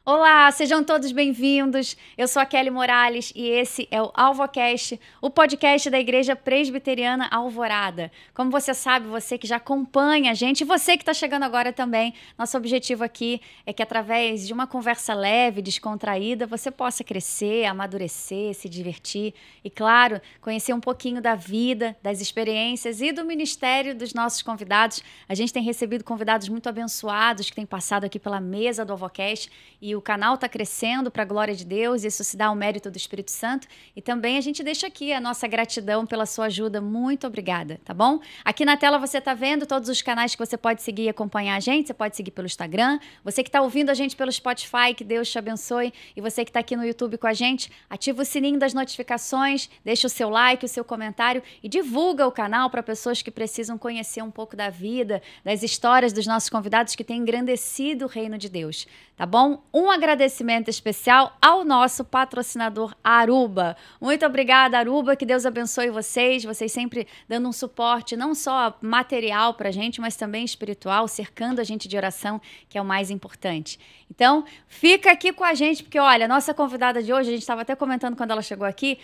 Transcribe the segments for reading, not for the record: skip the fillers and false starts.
Olá, sejam todos bem-vindos. Eu sou a Kelly Morales e esse é o AlvoCast, o podcast da Igreja Presbiteriana Alvorada. Como você sabe, você que já acompanha a gente e você que está chegando agora também, nosso objetivo aqui é que através de uma conversa leve, descontraída, você possa crescer, amadurecer, se divertir e, claro, conhecer um pouquinho da vida, das experiências e do ministério dos nossos convidados. A gente tem recebido convidados muito abençoados que têm passado aqui pela mesa do AlvoCast e o canal está crescendo para a glória de Deus, isso se dá ao mérito do Espírito Santo. E também a gente deixa aqui a nossa gratidão pela sua ajuda. Muito obrigada, tá bom? Aqui na tela você está vendo todos os canais que você pode seguir e acompanhar a gente. Você pode seguir pelo Instagram. Você que está ouvindo a gente pelo Spotify, que Deus te abençoe. E você que está aqui no YouTube com a gente, ativa o sininho das notificações, deixa o seu like, o seu comentário e divulga o canal para pessoas que precisam conhecer um pouco da vida, das histórias dos nossos convidados que têm engrandecido o reino de Deus, tá bom? Um agradecimento especial ao nosso patrocinador Aruba. Muito obrigada, Aruba, que Deus abençoe vocês sempre dando um suporte não só material pra gente, mas também espiritual, cercando a gente de oração, que é o mais importante. Então, fica aqui com a gente, porque olha, a nossa convidada de hoje, a gente estava até comentando quando ela chegou aqui,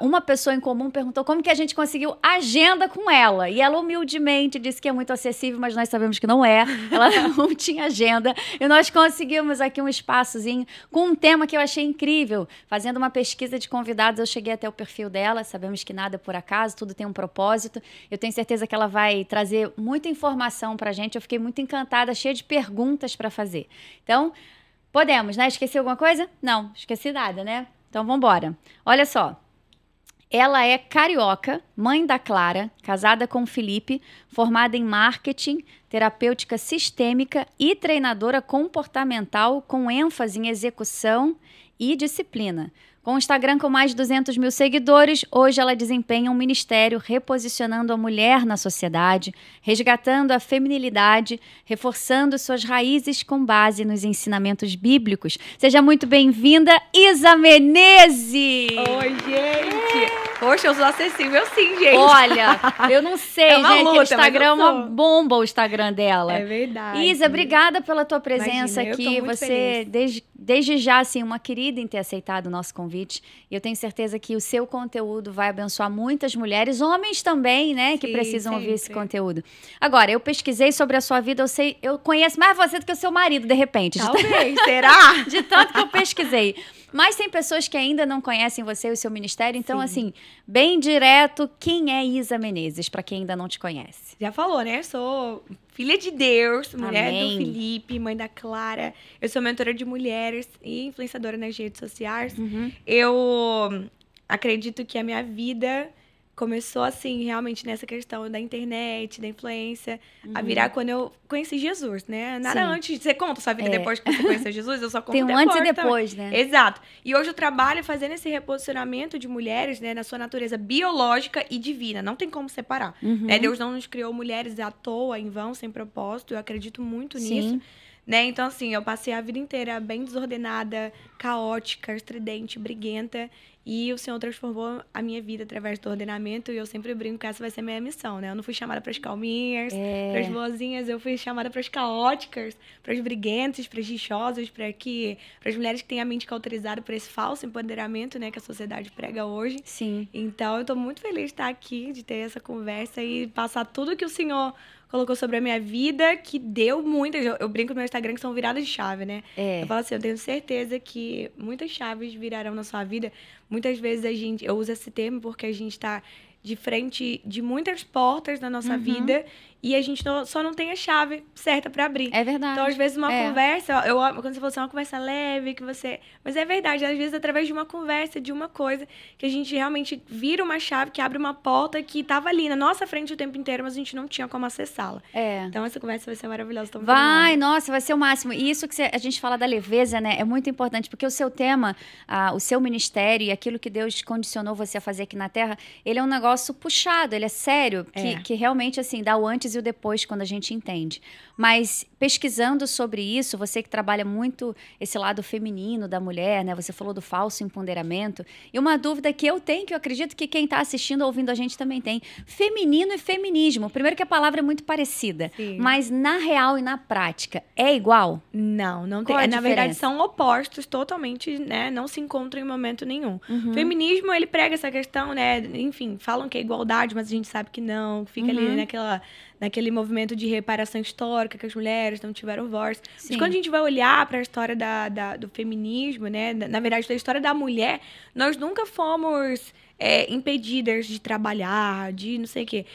uma pessoa em comum perguntou como que a gente conseguiu agenda com ela, e ela humildemente disse que é muito acessível, mas nós sabemos que não é, ela não tinha agenda, e nós conseguimos aqui um espaçozinho com um tema que eu achei incrível. Fazendo uma pesquisa de convidados, eu cheguei até o perfil dela, sabemos que nada é por acaso, tudo tem um propósito, eu tenho certeza que ela vai trazer muita informação pra gente, eu fiquei muito encantada, cheia de perguntas para fazer. Então, podemos, né? Esqueci alguma coisa? Não, esqueci nada, né? Então, vamos embora. Olha só. Ela é carioca, mãe da Clara, casada com o Felipe, formada em marketing, terapêutica sistêmica e treinadora comportamental com ênfase em execução e disciplina. Com o Instagram com mais de 200 mil seguidores, hoje ela desempenha um ministério reposicionando a mulher na sociedade, resgatando a feminilidade, reforçando suas raízes com base nos ensinamentos bíblicos. Seja muito bem-vinda, Isa Menezes! Oi, gente! Poxa, eu sou acessível sim, gente. Olha, eu não sei, gente, luta, o Instagram é uma bomba, o Instagram dela. É verdade. Isa, obrigada pela tua presença. Imagina, aqui. eu tô muito Você, feliz. desde já, assim, uma querida em ter aceitado o nosso convite. E eu tenho certeza que o seu conteúdo vai abençoar muitas mulheres, homens também, né, que Sim, precisam ouvir esse sempre. conteúdo. Agora, eu pesquisei sobre a sua vida, eu conheço mais você do que o seu marido, de repente. Talvez, será? De tanto que eu pesquisei. Mas tem pessoas que ainda não conhecem você e o seu ministério. Então, Sim. assim, bem direto, quem é Isa Menezes, para quem ainda não te conhece? Já falou, né? Sou filha de Deus, mulher Amém. do Felipe, mãe da Clara. Eu sou mentora de mulheres e influenciadora nas redes sociais. Eu acredito que a minha vida começou, assim, realmente nessa questão da internet, da influência, a virar quando eu conheci Jesus, né? Nada Sim. antes. Você conta a sua vida depois que você conheceu Jesus? Eu só conto Tem um depois antes e também. depois, né? Exato. E hoje eu trabalho fazendo esse reposicionamento de mulheres, né, na sua natureza biológica e divina. Não tem como separar. Né? Deus não nos criou mulheres à toa, em vão, sem propósito. Eu acredito muito nisso. Né? Então, assim, eu passei a vida inteira bem desordenada, caótica, estridente, briguenta. E o Senhor transformou a minha vida através do ordenamento. E eu sempre brinco que essa vai ser a minha missão, né? Eu não fui chamada para as calminhas, para as boazinhas. Eu fui chamada para as caóticas, para as briguentas, para as rixosas, para as mulheres que têm a mente cauterizada por esse falso empoderamento, né? Que a sociedade prega hoje. Sim. Então, eu tô muito feliz de estar aqui, de ter essa conversa e passar tudo que o Senhor colocou sobre a minha vida, que deu muitas. Eu brinco no meu Instagram que são viradas de chave, né? Eu falo assim, eu tenho certeza que muitas chaves virarão na sua vida. Muitas vezes eu uso esse termo porque a gente tá de frente de muitas portas na nossa vida e a gente só não tem a chave certa para abrir. É verdade. Então, às vezes, uma conversa, quando você falou assim, uma conversa leve, que você... Mas é verdade, às vezes, através de uma conversa, de uma coisa, que a gente realmente vira uma chave, que abre uma porta que estava ali na nossa frente o tempo inteiro, mas a gente não tinha como acessá-la. Então, essa conversa vai ser maravilhosa. Nossa, vai ser o máximo. E isso que a gente fala da leveza, né, é muito importante, porque o seu tema, o seu ministério e aquilo que Deus condicionou você a fazer aqui na Terra, ele é um negócio puxado, ele é sério, que realmente, assim, dá o antes antes e o depois, quando a gente entende. Mas pesquisando sobre isso, você que trabalha muito esse lado feminino da mulher, né? Você falou do falso empoderamento. E uma dúvida que eu tenho, que eu acredito que quem está assistindo ou ouvindo a gente também tem. Feminino e feminismo. Primeiro que a palavra é muito parecida. Sim. Mas na real e na prática, é igual? Não tem. Qual a Na verdade, diferença? são opostos totalmente, né? Não se encontram em momento nenhum. Uhum. O feminismo, ele prega essa questão, né? Enfim, falam que é igualdade, mas a gente sabe que não. Fica ali naquele movimento de reparação histórica, que as mulheres não tiveram voz. Sim. Mas quando a gente vai olhar para a história do feminismo, né? Na verdade, da história da mulher, nós nunca fomos impedidas de trabalhar, de não sei o quê.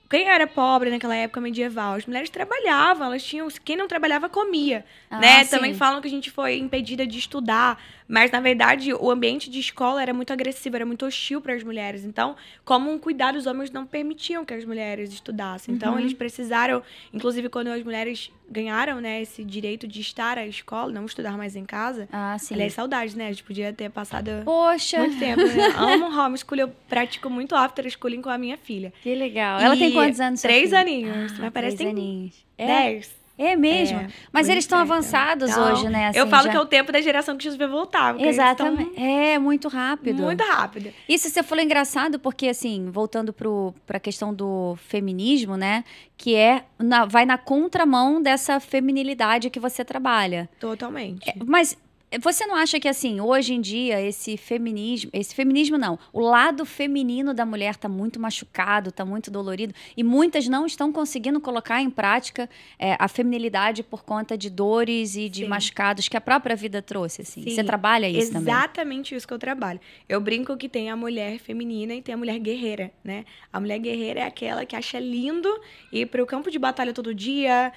Quem era pobre naquela época medieval? As mulheres trabalhavam, elas tinham... Quem não trabalhava, comia, né? Sim. Também falam que a gente foi impedida de estudar, mas, na verdade, o ambiente de escola era muito agressivo, era muito hostil para as mulheres. Então, como um cuidado, os homens não permitiam que as mulheres estudassem. Então, eles precisaram... Inclusive, quando as mulheres ganharam, né, esse direito de estar à escola, não estudar mais em casa... Sim. Aliás, saudades, né? A gente podia ter passado Poxa. muito tempo, né? Amo homeschooling, eu pratico muito after schooling com a minha filha. Que legal. Ela tem quantos anos? 3 aninhos. Mas parece que tem 10. É mesmo? Mas eles estão perto. avançados Então, hoje, né? Assim, eu falo que é o tempo da geração que Jesus vai voltar. porque eles Exatamente. estão É, muito rápido. muito rápido. Isso você falou engraçado, porque, assim, voltando para a questão do feminismo, né? Que vai na contramão dessa feminilidade que você trabalha. Totalmente. Mas você não acha que, assim, hoje em dia, esse feminismo não, o lado feminino da mulher está muito machucado, está muito dolorido, e muitas não estão conseguindo colocar em prática a feminilidade por conta de dores e de machucados que a própria vida trouxe, assim. Sim, Você trabalha isso também? Exatamente isso que eu trabalho. Eu brinco que tem a mulher feminina e tem a mulher guerreira, né? A mulher guerreira é aquela que acha lindo ir para o campo de batalha todo dia,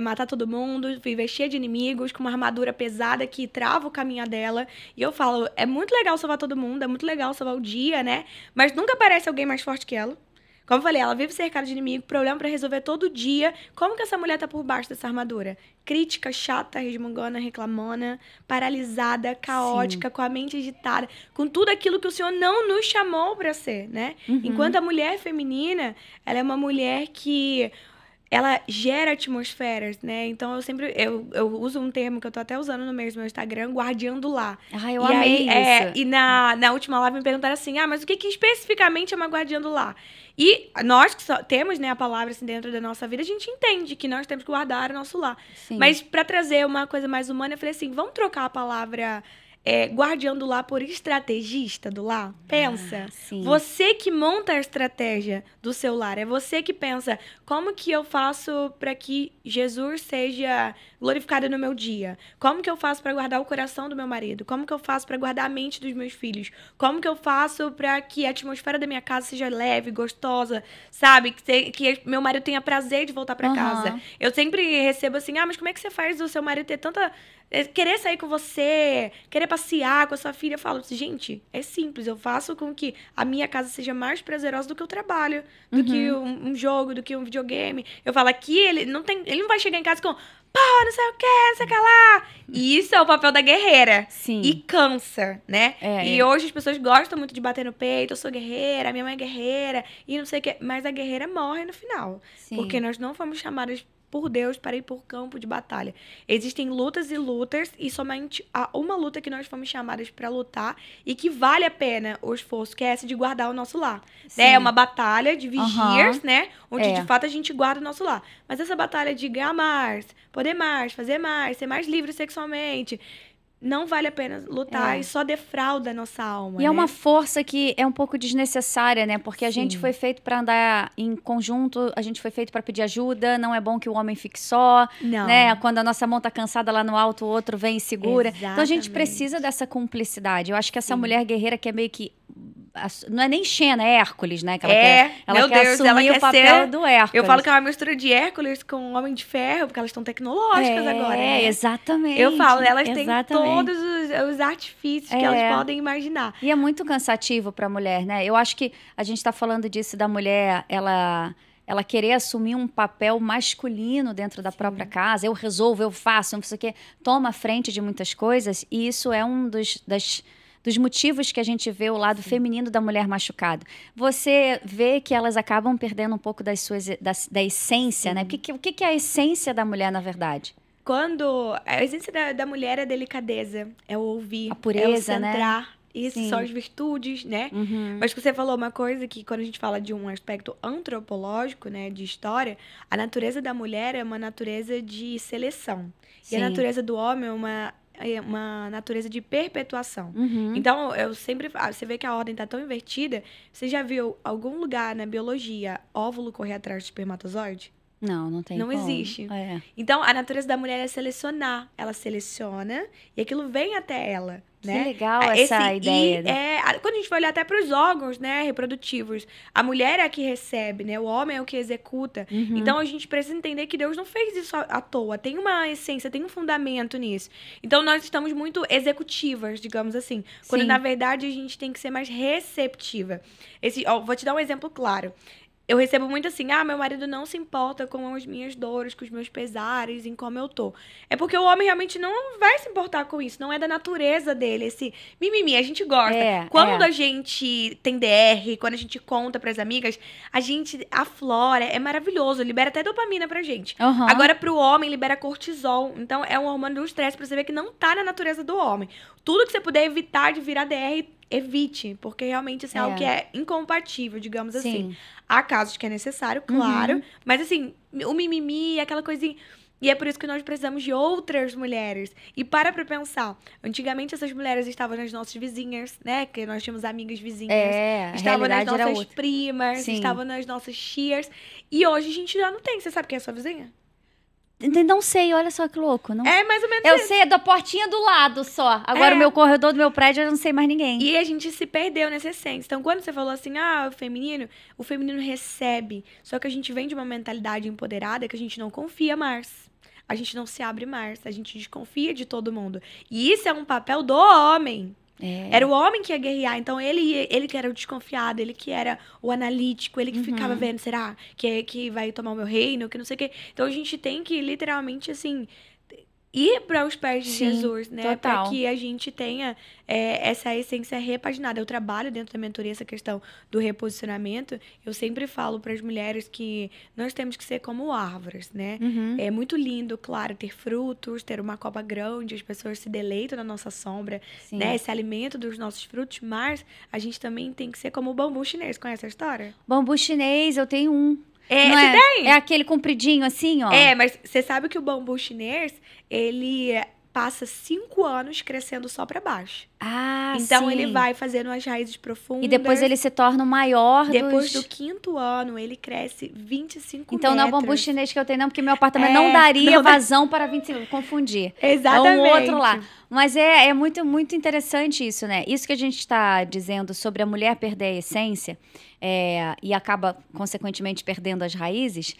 matar todo mundo, viver cheia de inimigos, com uma armadura pesada que trava o caminho dela. E eu falo, é muito legal salvar todo mundo, é muito legal salvar o dia, né? Mas nunca aparece alguém mais forte que ela. Como eu falei, ela vive cercada de inimigo, problema pra resolver todo dia. Como que essa mulher tá por baixo dessa armadura? Crítica, chata, resmungona, reclamona, paralisada, caótica, com a mente agitada, com tudo aquilo que o Senhor não nos chamou pra ser, né? Enquanto a mulher feminina, ela é uma mulher que... ela gera atmosferas, né? Então, eu uso um termo que eu tô até usando no meu Instagram, guardiã do lar. Eu amei isso. E na última live me perguntaram assim, mas o que especificamente é uma guardiã do lar? E nós que temos, né, a palavra assim, dentro da nossa vida, a gente entende que nós temos que guardar o nosso lar. Sim. Mas para trazer uma coisa mais humana, eu falei assim, vamos trocar a palavra... guardião do lar por estrategista do lar? Pensa. Sim. Você que monta a estratégia do seu lar. É você que pensa, como que eu faço para que Jesus seja glorificado no meu dia? Como que eu faço para guardar o coração do meu marido? Como que eu faço para guardar a mente dos meus filhos? Como que eu faço para que a atmosfera da minha casa seja leve, gostosa, sabe? Que meu marido tenha prazer de voltar para casa. Eu sempre recebo assim, mas como é que você faz o seu marido ter tanta... querer sair com você, querer passear com a sua filha? Eu falo, gente, é simples. Eu faço com que a minha casa seja mais prazerosa do que o trabalho, do que um jogo, do que um videogame. Eu falo, aqui ele não vai chegar em casa com, não sei o que, não sei o que lá. E isso é o papel da guerreira. Sim. E cansa, né? E hoje as pessoas gostam muito de bater no peito, eu sou guerreira, minha mãe é guerreira, e não sei o que. Mas a guerreira morre no final. Sim. Porque nós não fomos chamadas por Deus para ir por campo de batalha. Existem lutas e lutas, e somente há uma luta que nós fomos chamadas para lutar e que vale a pena o esforço, que é essa de guardar o nosso lar. Né? É uma batalha de vigias, né? Onde de fato a gente guarda o nosso lar. Mas essa batalha de ganhar mais, poder mais, fazer mais, ser mais livre sexualmente, não vale a pena lutar e só defrauda a nossa alma. E é uma força que é um pouco desnecessária, né? Porque a gente foi feito para andar em conjunto, a gente foi feito para pedir ajuda, não é bom que o homem fique só, né? Quando a nossa mão tá cansada lá no alto, o outro vem e segura. Exatamente. Então a gente precisa dessa cumplicidade. Eu acho que essa mulher guerreira que é meio que... Não é nem Xena, é Hércules, né? Que ela quer assumir o papel do Hércules. Eu falo que é uma mistura de Hércules com o Homem de Ferro, porque elas estão tecnológicas agora, né? Exatamente. Eu falo, elas têm todos os artifícios que elas podem imaginar. E é muito cansativo para a mulher, né? Eu acho que a gente está falando disso da mulher, ela querer assumir um papel masculino dentro da própria casa. Eu resolvo, eu faço, não sei o quê. Toma a frente de muitas coisas. E isso é dos motivos que a gente vê o lado feminino da mulher machucado. Você vê que elas acabam perdendo um pouco da essência, né? O que é a essência da mulher, na verdade? A essência da mulher é a delicadeza, é o ouvir, a pureza, é o centrar. Né? Isso Sim. são as virtudes, né? Mas que você falou uma coisa que quando a gente fala de um aspecto antropológico, né, de história, a natureza da mulher é uma natureza de seleção. Sim. E a natureza do homem é uma natureza de perpetuação. Então, você vê que a ordem está tão invertida. Você já viu algum lugar na biologia óvulo correr atrás do espermatozoide? Não tem Não como. existe. É. Então, a natureza da mulher é selecionar. Ela seleciona e aquilo vem até ela. Né? Que legal essa ideia. Quando a gente vai olhar até para os órgãos, né, reprodutivos, a mulher é a que recebe, né? O homem é o que executa. Então, a gente precisa entender que Deus não fez isso à toa. Tem uma essência, tem um fundamento nisso. Então, nós estamos muito executivas, digamos assim. Quando, na verdade, a gente tem que ser mais receptiva. Vou te dar um exemplo claro. Eu recebo muito assim, meu marido não se importa com as minhas dores, com os meus pesares, em como eu tô. É porque o homem realmente não vai se importar com isso, não é da natureza dele, esse mimimi, a gente gosta. Quando a gente tem DR, quando a gente conta pras amigas, a gente aflora, é maravilhoso, libera até dopamina pra gente. Agora, pro homem, libera cortisol, então é um hormônio do estresse, pra você ver que não tá na natureza do homem. Tudo que você puder evitar de virar DR, evite, porque realmente isso é algo que é incompatível, digamos assim. Há casos que é necessário, claro, mas assim, o mimimi, aquela coisinha. E é por isso que nós precisamos de outras mulheres. E para pensar, antigamente essas mulheres estavam nas nossas vizinhas, né? Que nós tínhamos amigas vizinhas. Estavam nas nossas primas, estavam nas nossas tias. E hoje a gente já não tem. Você sabe quem é a sua vizinha? Não sei, olha só que louco. Não... É mais ou menos Eu sei, é da portinha do lado só. Agora o meu corredor do meu prédio eu não sei mais ninguém. E a gente se perdeu nessa essência. Então, quando você falou assim, o feminino recebe. Só que a gente vem de uma mentalidade empoderada que a gente não confia mais. A gente não se abre mais. A gente desconfia de todo mundo. E isso é um papel do homem. Era o homem que ia guerrear, então ele que era o desconfiado, ele que era o analítico, ele que ficava vendo, será que vai tomar o meu reino, que não sei o quê. Então a gente tem que literalmente, assim, ir para os pés de Jesus, né? Para que a gente tenha essa essência repaginada. Eu trabalho dentro da mentoria essa questão do reposicionamento. Eu sempre falo para as mulheres que nós temos que ser como árvores, né? É muito lindo, claro, ter frutos, ter uma copa grande, as pessoas se deleitam na nossa sombra, né? Esse alimento dos nossos frutos, mas a gente também tem que ser como o bambu chinês. Conhece a história? Bambu chinês, eu tenho um. Você tem? É aquele compridinho assim, ó. Mas você sabe que o bambu chinês, ele passa 5 anos crescendo só pra baixo. Então, ele vai fazendo as raízes profundas. E depois ele se torna o maior Depois do 5º ano, ele cresce 25 Então, metros. não é o bambu chinês que eu tenho, não, porque meu apartamento não daria vazão para 25, confundir. Exatamente. É um outro lá. Mas é muito, muito interessante isso, né? Isso que a gente está dizendo sobre a mulher perder a essência e acaba, consequentemente, perdendo as raízes,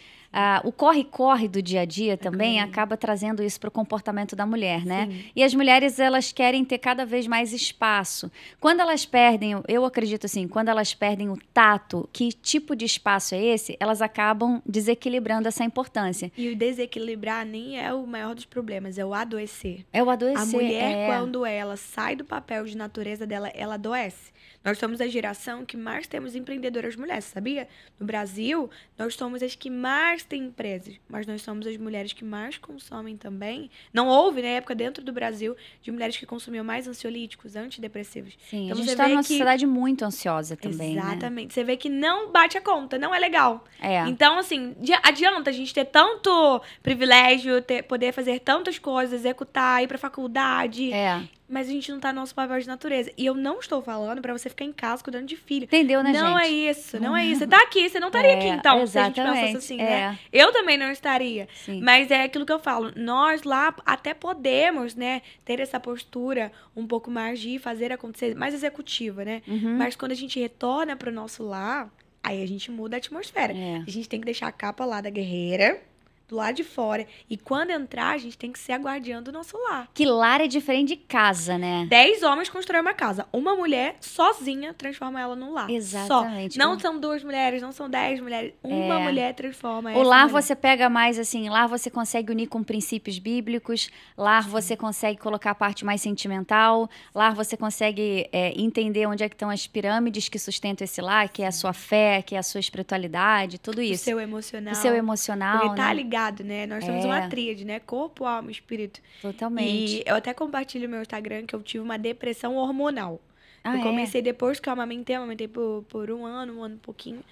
o corre-corre do dia a dia também acaba trazendo isso para o comportamento da mulher, né? E as mulheres, elas querem ter cada vez mais espaço. Quando elas perdem, eu acredito assim, quando elas perdem o tato, que tipo de espaço é esse, elas acabam desequilibrando essa importância. E o desequilibrar nem é o maior dos problemas, é o adoecer. É o adoecer. A mulher, quando ela sai do papel de natureza dela, ela adoece. Nós somos a geração que mais temos empreendedoras mulheres, sabia? No Brasil, nós somos as que mais têm empresas, mas nós somos as mulheres que mais consomem também. Não houve, na época, dentro do Brasil, de mulheres que consumiam mais ansiolíticos, antidepressivos. Sim, então, a gente está numa sociedade muito ansiosa também, exatamente. Né? Você vê que não bate a conta, não é legal. É. Então, assim, adianta a gente ter tanto privilégio, poder fazer tantas coisas, executar, ir pra faculdade. Mas a gente não tá no nosso papel de natureza. E eu não estou falando pra você ficar em casa cuidando de filho. Entendeu, né, gente? Não é isso, não é isso. Você tá aqui, você não estaria aqui, então. Exatamente. Se a gente pensasse assim, né? Eu também não estaria. Sim. Mas é aquilo que eu falo. Nós lá até podemos, né, ter essa postura um pouco mais de fazer acontecer, mais executiva, né? Mas quando a gente retorna pro nosso lar, aí a gente muda a atmosfera. A gente tem que deixar a capa lá da guerreira, do lado de fora. E quando entrar, a gente tem que ser a guardiã do nosso lar. Que lar é diferente de casa, né? 10 homens constroem uma casa. Uma mulher sozinha transforma ela num lar. Exatamente. Só. Não são 2 mulheres, não são 10 mulheres. Uma mulher transforma O lar você pega mais assim, lá você consegue unir com princípios bíblicos, lá você consegue colocar a parte mais sentimental, lá você consegue entender onde é que estão as pirâmides que sustentam esse lar, que é a sua fé, que é a sua espiritualidade, tudo isso. O seu emocional. O seu emocional, porque tá né? ligado, né? Nós temos uma tríade, né? Corpo, alma e espírito. Totalmente. E eu até compartilho no meu Instagram que eu tive uma depressão hormonal. Eu comecei depois que eu amamentei por um ano e pouquinho.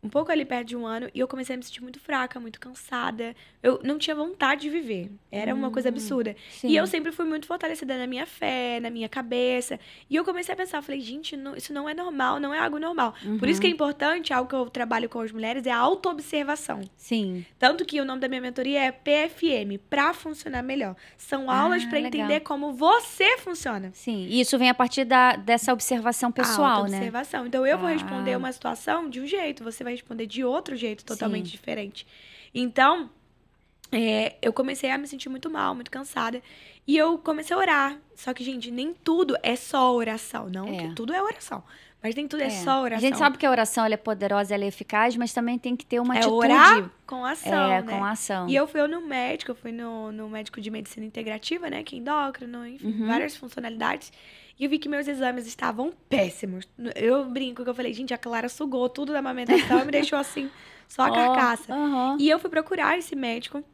Um pouco ali perto de um ano, e eu comecei a me sentir muito fraca, muito cansada. Eu não tinha vontade de viver. Era uma coisa absurda. Sim. E eu sempre fui muito fortalecida na minha fé, na minha cabeça. E eu comecei a pensar, falei, gente, isso não é normal, não é algo normal. Por isso que é importante, algo que eu trabalho com as mulheres, é a autoobservação. Sim. Tanto que o nome da minha mentoria é PFM, pra funcionar melhor. São aulas pra entender como você funciona. Sim, e isso vem a partir dessa observação pessoal, né? Observação. Então, eu vou responder uma situação de um jeito, você vai responder de outro jeito, totalmente diferente. Então, eu comecei a me sentir muito mal, muito cansada. E eu comecei a orar. Só que, gente, nem tudo é só oração. Não que tudo é oração. Mas nem tudo é só oração. A gente sabe que a oração ela é poderosa, ela é eficaz, mas também tem que ter uma atitude. Orar com ação, né? Com ação. E eu fui no médico, eu fui no médico de medicina integrativa, né? Que é endócrino, enfim, várias funcionalidades. E eu vi que meus exames estavam péssimos. Eu brinco que eu falei, gente, a Clara sugou tudo da amamentação e me deixou assim, só a carcaça. E eu fui procurar esse médico.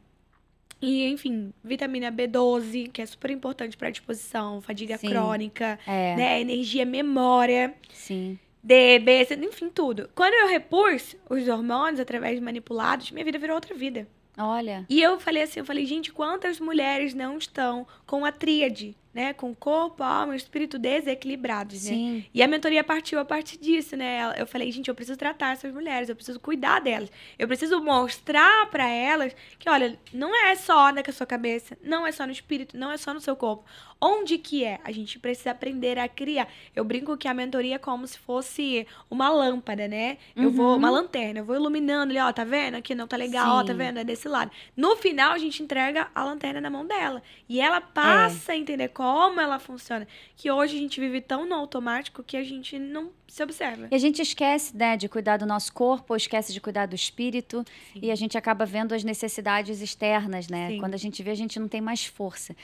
E, enfim, vitamina B12, que é super importante para disposição, fadiga crônica, né? Energia, memória. Sim. D, B, C, enfim, tudo. Quando eu repus os hormônios através de manipulados, minha vida virou outra vida. Olha. E eu falei assim, gente, quantas mulheres não estão com a tríade, né? Com o corpo, a alma e o espírito desequilibrados, Sim. né? E a mentoria partiu a partir disso, né? Eu falei, gente, eu preciso tratar essas mulheres, eu preciso cuidar delas. Eu preciso mostrar pra elas que, olha, não é só na sua cabeça, não é só no espírito, não é só no seu corpo. Onde que é? A gente precisa aprender a criar. Eu brinco que a mentoria é como se fosse uma lâmpada, né? Uma lanterna, eu vou iluminando ali, ó, tá vendo? Aqui não tá legal, ó, tá vendo? É desse lado. No final, a gente entrega a lanterna na mão dela. E ela passa a entender como ela funciona. Que hoje a gente vive tão no automático que a gente não se observa. E a gente esquece, né, de cuidar do nosso corpo, esquece de cuidar do espírito. E a gente acaba vendo as necessidades externas, né? Quando a gente vê, a gente não tem mais força.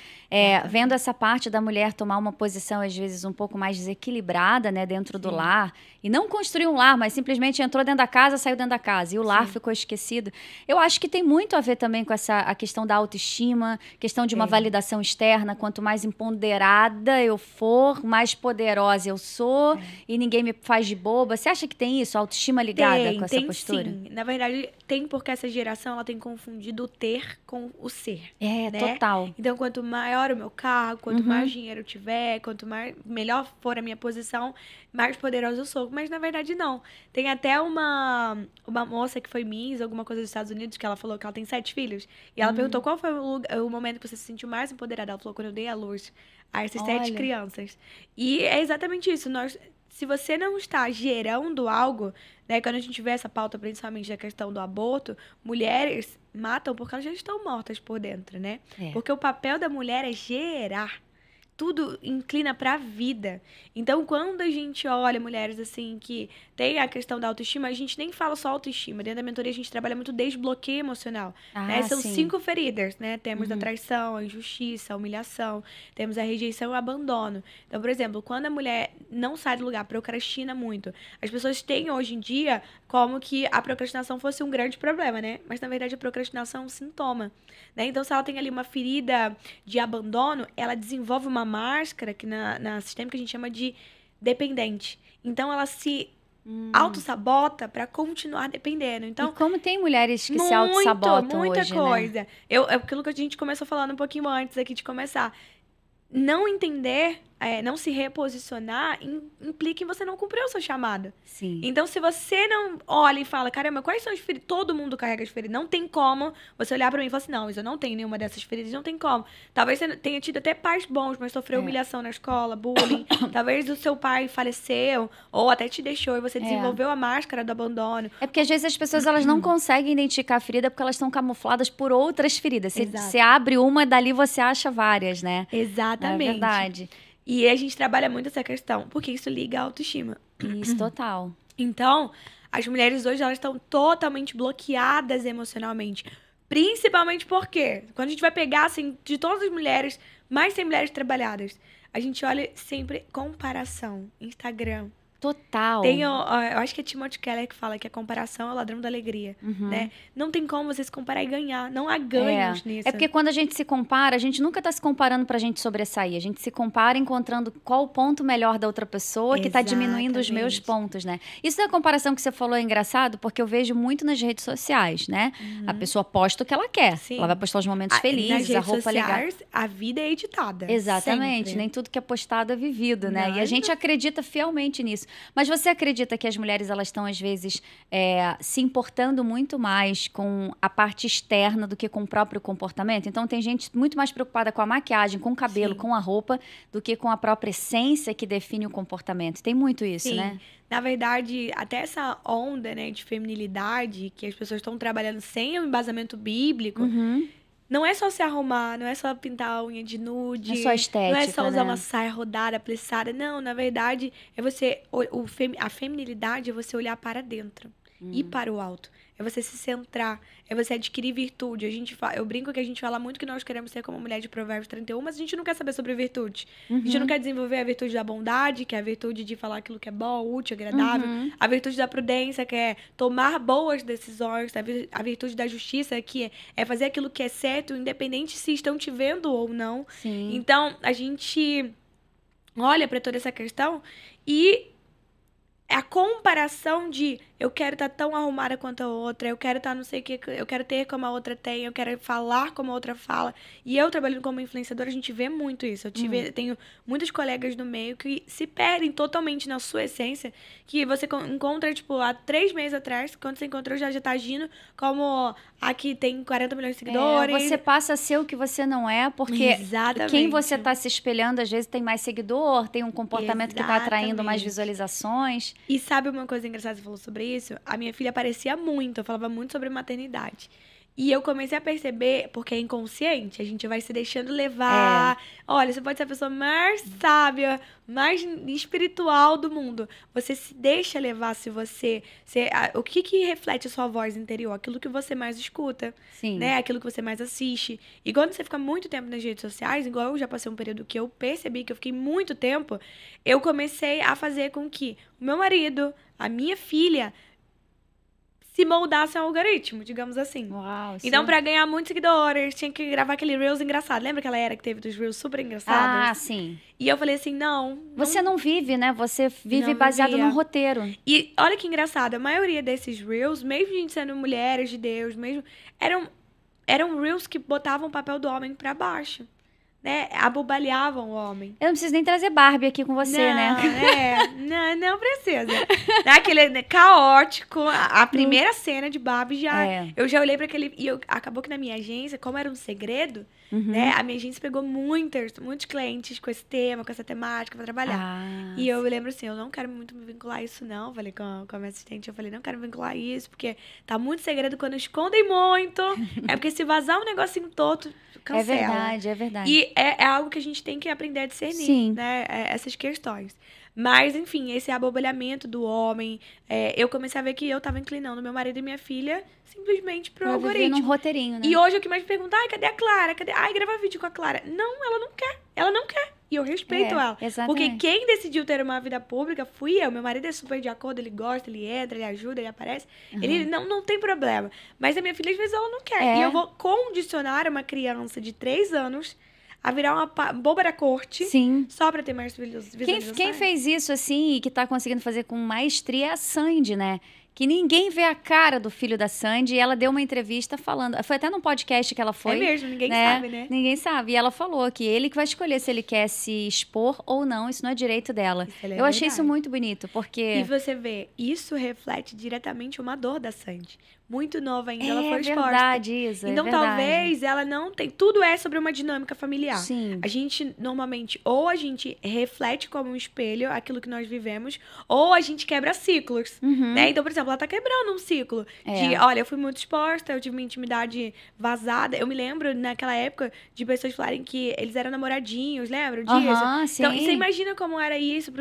Vendo essa parte da mulher tomar uma posição, às vezes, um pouco mais desequilibrada, né, dentro do lar. E não construir um lar, mas simplesmente entrou dentro da casa, saiu dentro da casa. E o lar ficou esquecido. Eu acho que tem muito a ver também com a questão da autoestima, questão de uma validação externa. Quanto mais empoderada eu for, mais poderosa eu sou. E ninguém me faz de boba. Você acha que tem isso? Autoestima ligada com essa postura? Sim. Na verdade, tem, porque essa geração ela tem confundido o ter com o ser. Né? Total. Então, quanto maior o meu cargo, quanto mais dinheiro eu tiver, quanto melhor for a minha posição, mais poderosa eu sou. Mas, na verdade, não. Tem até uma moça que foi Miss, alguma coisa dos Estados Unidos, que ela falou que ela tem 7 filhos. E ela perguntou qual foi o momento que você se sentiu mais empoderada. Ela falou, quando eu dei à luz a essas 7 crianças. E é exatamente isso. Se você não está gerando algo, né? Quando a gente vê essa pauta, principalmente da questão do aborto, mulheres matam porque elas já estão mortas por dentro, né? Porque o papel da mulher é gerar. Tudo inclina para a vida. Então, quando a gente olha mulheres assim que tem a questão da autoestima, a gente nem fala só autoestima. Dentro da mentoria a gente trabalha muito desbloqueio emocional. Né? São 5 feridas, né? Temos a traição, a injustiça, a humilhação, temos a rejeição e o abandono. Então, por exemplo, quando a mulher não sai do lugar, procrastina muito, as pessoas têm hoje em dia como que a procrastinação fosse um grande problema, né? Mas na verdade a procrastinação é um sintoma, né? Então, se ela tem ali uma ferida de abandono, ela desenvolve uma máscara que na sistêmica a gente chama de dependente. Então, ela se auto-sabota para continuar dependendo. Então, e como tem mulheres que se auto-sabotam muita hoje, coisa. Né? Aquilo que a gente começou falando um pouquinho antes aqui de começar. Não entender não se reposicionar implica em você não cumprir o seu chamado. Sim. Então, se você não olha e fala, caramba, quais são as feridas? Todo mundo carrega as feridas. Não tem como você olhar pra mim e falar assim, não, eu não tenho nenhuma dessas feridas, não tem como. Talvez você tenha tido até pais bons, mas sofreu humilhação na escola, bullying. Talvez o seu pai faleceu ou até te deixou e você desenvolveu a máscara do abandono. É porque às vezes as pessoas elas não conseguem identificar a ferida porque elas estão camufladas por outras feridas. Você abre uma, dali você acha várias, né? Exatamente. É verdade. E a gente trabalha muito essa questão, porque isso liga à autoestima. Isso, total. Então, as mulheres hoje, elas estão totalmente bloqueadas emocionalmente. Principalmente porque, quando a gente vai pegar, assim, de todas as mulheres, mais 100 mulheres trabalhadas, a gente olha sempre comparação, Instagram. Total. Eu acho que é Timothy Keller que fala que a comparação é o ladrão da alegria, né? Não tem como você se comparar e ganhar. Não há ganhos nisso. É porque quando a gente se compara, a gente nunca tá se comparando pra gente sobressair. A gente se compara encontrando qual o ponto melhor da outra pessoa que tá diminuindo os meus pontos, né? Isso da comparação que você falou é engraçado, porque eu vejo muito nas redes sociais, né? A pessoa posta o que ela quer. Sim. Ela vai postar os momentos felizes, a roupa sociais, legal. A vida é editada. Exatamente. Sempre. Nem tudo que é postado é vivido, né? E a gente acredita fielmente nisso. Mas você acredita que as mulheres elas estão, às vezes, se importando muito mais com a parte externa do que com o próprio comportamento? Então, tem gente muito mais preocupada com a maquiagem, com o cabelo, com a roupa, do que com a própria essência que define o comportamento. Tem muito isso, né? Na verdade, até essa onda, né, de feminilidade que as pessoas estão trabalhando sem o embasamento bíblico... Não é só se arrumar, não é só pintar a unha de nude. Não é só estética, não é só usar né? uma saia rodada, plissada. Não, na verdade, é você... A feminilidade é você olhar para dentro e para o alto. É você se centrar, é você adquirir virtude. Eu brinco que a gente fala muito que nós queremos ser como a mulher de Provérbios 31, mas a gente não quer saber sobre virtude. A gente não quer desenvolver a virtude da bondade, que é a virtude de falar aquilo que é bom, útil, agradável. A virtude da prudência, que é tomar boas decisões. A virtude da justiça, que é fazer aquilo que é certo, independente se estão te vendo ou não. Sim. Então, a gente olha para toda essa questão e a comparação de eu quero estar tão arrumada quanto a outra, eu quero estar não sei o que, eu quero ter como a outra tem, eu quero falar como a outra fala. E eu, trabalhando como influenciadora, a gente vê muito isso. Tenho muitos colegas no meio que se perdem totalmente na sua essência, que você encontra, tipo, há 3 meses atrás, quando você encontrou, já tá agindo como a que tem 40 milhões de seguidores. Você passa a ser o que você não é, porque quem você tá se espelhando, às vezes, tem mais seguidor, tem um comportamento que tá atraindo mais visualizações. E sabe uma coisa engraçada que você falou sobre isso? A minha filha aparecia muito, eu falava muito sobre maternidade. E eu comecei a perceber, porque é inconsciente, a gente vai se deixando levar. Olha, você pode ser a pessoa mais sábia, mais espiritual do mundo. Você se deixa levar se você... o que reflete a sua voz interior? Aquilo que você mais escuta, né? Aquilo que você mais assiste. E quando você fica muito tempo nas redes sociais, igual eu já passei um período que eu percebi que eu fiquei muito tempo, eu comecei a fazer com que o meu marido, a minha filha... se moldasse ao algoritmo, digamos assim. Uau, então, pra ganhar muitos seguidores, tinha que gravar aquele Reels engraçado. Lembra aquela era que teve dos Reels super engraçados? Ah, sim. E eu falei assim, não... Você não vive, né? Você vive baseado no roteiro. E olha que engraçado, a maioria desses Reels, mesmo a gente sendo mulheres de Deus, mesmo... Eram Reels que botavam o papel do homem pra baixo. Né? Abobalhavam o homem. Eu não preciso nem trazer Barbie aqui com você, né? Não precisa. Aquele caótico, a primeira cena de Barbie já... Eu já olhei pra aquele... E acabou que na minha agência, como era um segredo, né? A minha agência pegou muitos clientes com esse tema, com essa temática pra trabalhar. E eu lembro assim, eu não quero muito me vincular a isso, não. Falei com a minha assistente, eu falei, não quero me vincular a isso, porque tá muito segredo quando escondem muito. É porque se vazar um negocinho todo, cancela. É verdade. E é algo que a gente tem que aprender a discernir, né? Essas questões. Mas, enfim, esse abobalhamento do homem, eu comecei a ver que eu tava inclinando meu marido e minha filha simplesmente pro algoritmo. Num roteirinho, né? E hoje o que mais me pergunta, cadê a Clara? Grava vídeo com a Clara. Não, ela não quer. Ela não quer. E eu respeito ela. Exatamente. Porque quem decidiu ter uma vida pública fui eu. Meu marido é super de acordo, ele gosta, ele entra, ele ajuda, ele aparece. Ele não tem problema. Mas a minha filha, às vezes, ela não quer. E eu vou condicionar uma criança de 3 anos a virar uma boba da corte só pra ter mais visualizações. Quem fez isso, assim, e que tá conseguindo fazer com maestria é a Sandy, né? que ninguém vê a cara do filho da Sandy, e ela deu uma entrevista falando, foi até num podcast que ela foi. É mesmo, ninguém sabe, né? Ninguém sabe. E ela falou que ele que vai escolher se ele quer se expor ou não, isso não é direito dela. Eu achei isso muito bonito, porque... E você vê, isso reflete diretamente uma dor da Sandy. Muito nova ainda, ela foi exposta. Verdade, Isa, então, talvez ela não tem... Tudo é sobre uma dinâmica familiar. Sim. A gente, normalmente, ou a gente reflete como um espelho aquilo que nós vivemos, ou a gente quebra ciclos, né? Então, por exemplo, ela tá quebrando um ciclo de, olha, eu fui muito exposta, eu tive minha intimidade vazada. Eu me lembro, naquela época, de pessoas falarem que eles eram namoradinhos, lembra disso? Sim. Então, você imagina como era isso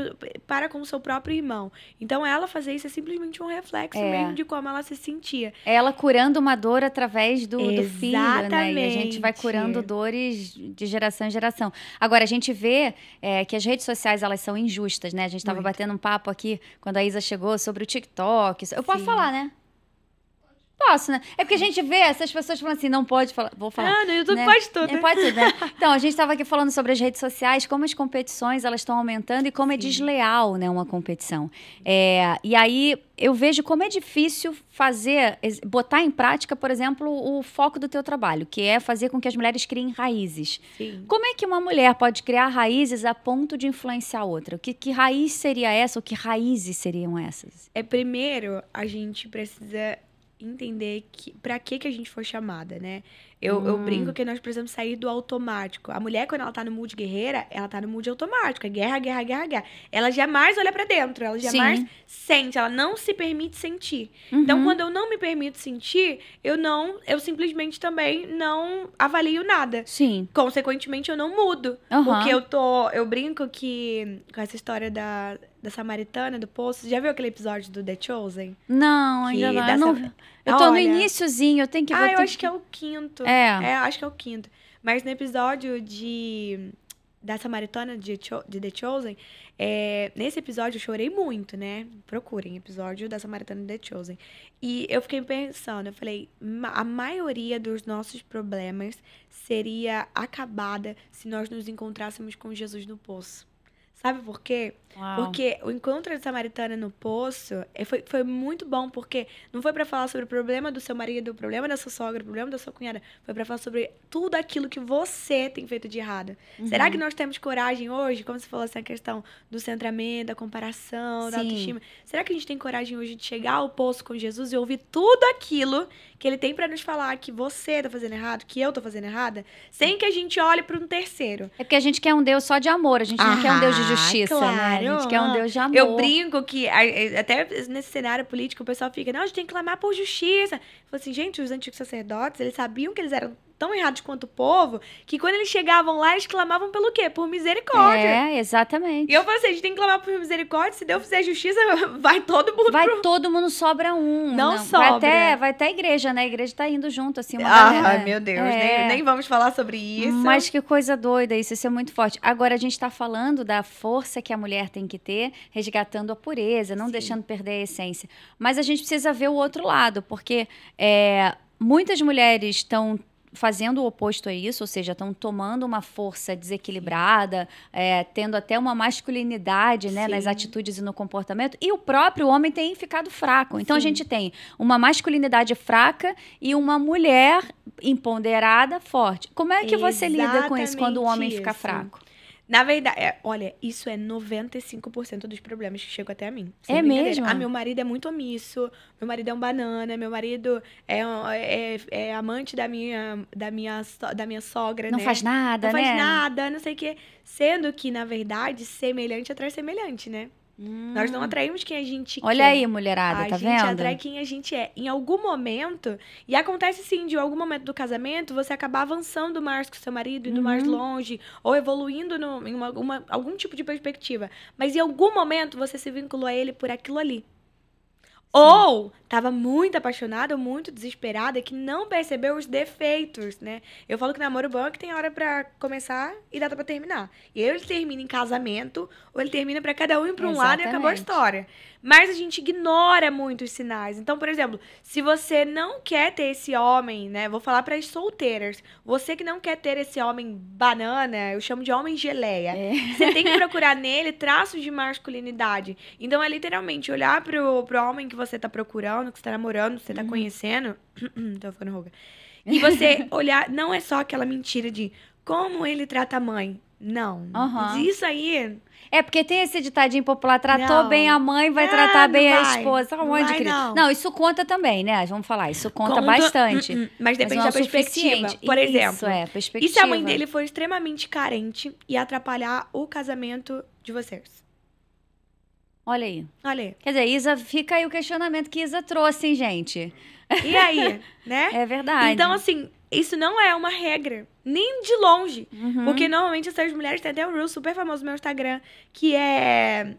para com o seu próprio irmão. Então, ela fazer isso é simplesmente um reflexo mesmo de como ela se sentia. Ela curando uma dor através do filho, né? E a gente vai Exatamente. curando dores de geração em geração. Agora, a gente vê que as redes sociais, elas são injustas, né? A gente estava batendo um papo aqui, quando a Isa chegou, sobre o TikTok. Eu posso falar, né? Posso, né? É porque a gente vê essas pessoas falando assim, não pode falar. Vou falar. Ah, no YouTube né? pode tudo. Pode tudo, né? Então, a gente estava aqui falando sobre as redes sociais, como as competições elas estão aumentando e como é desleal, né, uma competição. E aí, eu vejo como é difícil botar em prática, por exemplo, o foco do teu trabalho, que é fazer com que as mulheres criem raízes. Sim. Como é que uma mulher pode criar raízes a ponto de influenciar outra? Que raiz seria essa ou que raízes seriam essas? Primeiro, a gente precisa entender pra que a gente foi chamada, né? Eu brinco que nós precisamos sair do automático. A mulher, quando ela tá no mood guerreira, ela tá no mood automático. É guerra, guerra, guerra, guerra. Ela jamais olha pra dentro. Ela jamais sente. Ela não se permite sentir. Então, quando eu não me permito sentir, eu simplesmente também não avalio nada. Sim. Consequentemente, eu não mudo. Porque eu brinco que, com essa história da Samaritana, do poço. Você já viu aquele episódio do The Chosen? Não, ainda não. Eu tô no iniciozinho, eu tenho que ver. Eu acho que é o quinto. Acho que é o quinto. Mas no episódio da Samaritana de The Chosen, nesse episódio eu chorei muito, né? Procurem, episódio da Samaritana de The Chosen. E eu fiquei pensando, eu falei, a maioria dos nossos problemas seria acabada se nós nos encontrássemos com Jesus no poço. Sabe por quê? Uau. Porque o encontro da Samaritana no poço foi muito bom, porque não foi pra falar sobre o problema do seu marido, o problema da sua sogra, o problema da sua cunhada. Foi pra falar sobre tudo aquilo que você tem feito de errado. Será que nós temos coragem hoje, como você falou, essa questão do centramento, da comparação, da autoestima? Será que a gente tem coragem hoje de chegar ao poço com Jesus e ouvir tudo aquilo que ele tem pra nos falar que você tá fazendo errado, que eu tô fazendo errada, sem que a gente olhe pra um terceiro? É porque a gente quer um Deus só de amor, a gente não quer um Deus de justiça, né? A gente quer um Deus de amor. Eu brinco que, até nesse cenário político, o pessoal fica, não, a gente tem que clamar por justiça. Eu falo assim, gente, os antigos sacerdotes, eles sabiam que eles eram tão errados quanto o povo, que quando eles chegavam lá, eles clamavam pelo quê? Por misericórdia. Exatamente. E eu falei assim, a gente tem que clamar por misericórdia, se Deus fizer justiça, vai todo mundo todo mundo, sobra um. Não sobra. Vai até a igreja, né? A igreja tá indo junto, assim, uma galera. Meu Deus, nem vamos falar sobre isso. Mas que coisa doida isso é muito forte. Agora, a gente tá falando da força que a mulher tem que ter, resgatando a pureza, não deixando perder a essência. Mas a gente precisa ver o outro lado, porque muitas mulheres estão fazendo o oposto a isso, ou seja, estão tomando uma força desequilibrada, tendo até uma masculinidade, né, nas atitudes e no comportamento, e o próprio homem tem ficado fraco. Então, a gente tem uma masculinidade fraca e uma mulher empoderada, forte. Como é que você lida com isso quando o homem fica fraco? Na verdade, olha, isso é 95% dos problemas que chegam até a mim. É mesmo? Meu marido é muito omisso, meu marido é um banana, meu marido é amante da minha sogra, não faz nada, não né? Não faz nada, não sei o quê. Sendo que, na verdade, semelhante atrai semelhante, né? Nós não atraímos quem a gente quer. Olha aí, mulherada, tá vendo? A gente atrai quem a gente é. Em algum momento, e acontece sim, de algum momento do casamento, você acabar avançando mais com seu marido, indo mais longe, ou evoluindo em algum tipo de perspectiva. Mas em algum momento, você se vinculou a ele por aquilo ali. Ou tava muito apaixonada, muito desesperada, que não percebeu os defeitos, né? Eu falo que namoro bom é que tem hora pra começar e data pra terminar. E ele termina em casamento, ou ele termina pra cada um ir pra um lado e acabou a história. Mas a gente ignora muito os sinais. Então, por exemplo, se você não quer ter esse homem, né? Vou falar para as solteiras. Você que não quer ter esse homem banana, eu chamo de homem geleia. Você tem que procurar nele traços de masculinidade. Então, é literalmente olhar pro homem que você tá procurando, que você tá namorando, que você tá conhecendo. Tô ficando ruga. E você olhar, não é só aquela mentira de como ele trata a mãe. Não. Isso aí. É porque tem esse ditadinho popular, tratou Não. bem a mãe, vai tratar bem a vai. esposa. Não Onde, vai, querido? não. Não, isso conta também, né? Vamos falar, isso conta bastante. Mas depende não é da perspectiva. suficiente. Por Isso, exemplo, perspectiva. e se a mãe dele for extremamente carente e atrapalhar o casamento de vocês? Olha aí. Olha aí. Quer dizer, Isa, fica aí o questionamento que Isa trouxe, hein, gente? E aí, né? É verdade. Então, assim, isso não é uma regra, nem de longe. Porque normalmente essas mulheres têm até um reel super famoso no meu Instagram, que é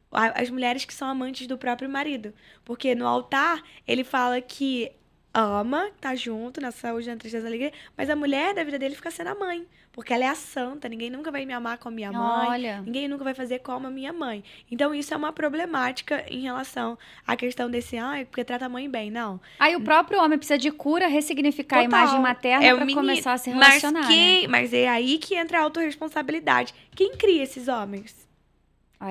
as mulheres que são amantes do próprio marido. Porque no altar, ele fala que ama, tá junto, na saúde, na tristeza, na alegria, mas a mulher da vida dele fica sendo a mãe. Porque ela é a santa, ninguém nunca vai me amar como minha mãe, Olha. ninguém nunca vai fazer como a minha mãe. Então, isso é uma problemática em relação à questão desse, porque trata a mãe bem, não. Aí o próprio homem precisa de cura, ressignificar a Total. imagem materna pra começar a se relacionar, né? Mas é aí que entra a autorresponsabilidade. Quem cria esses homens?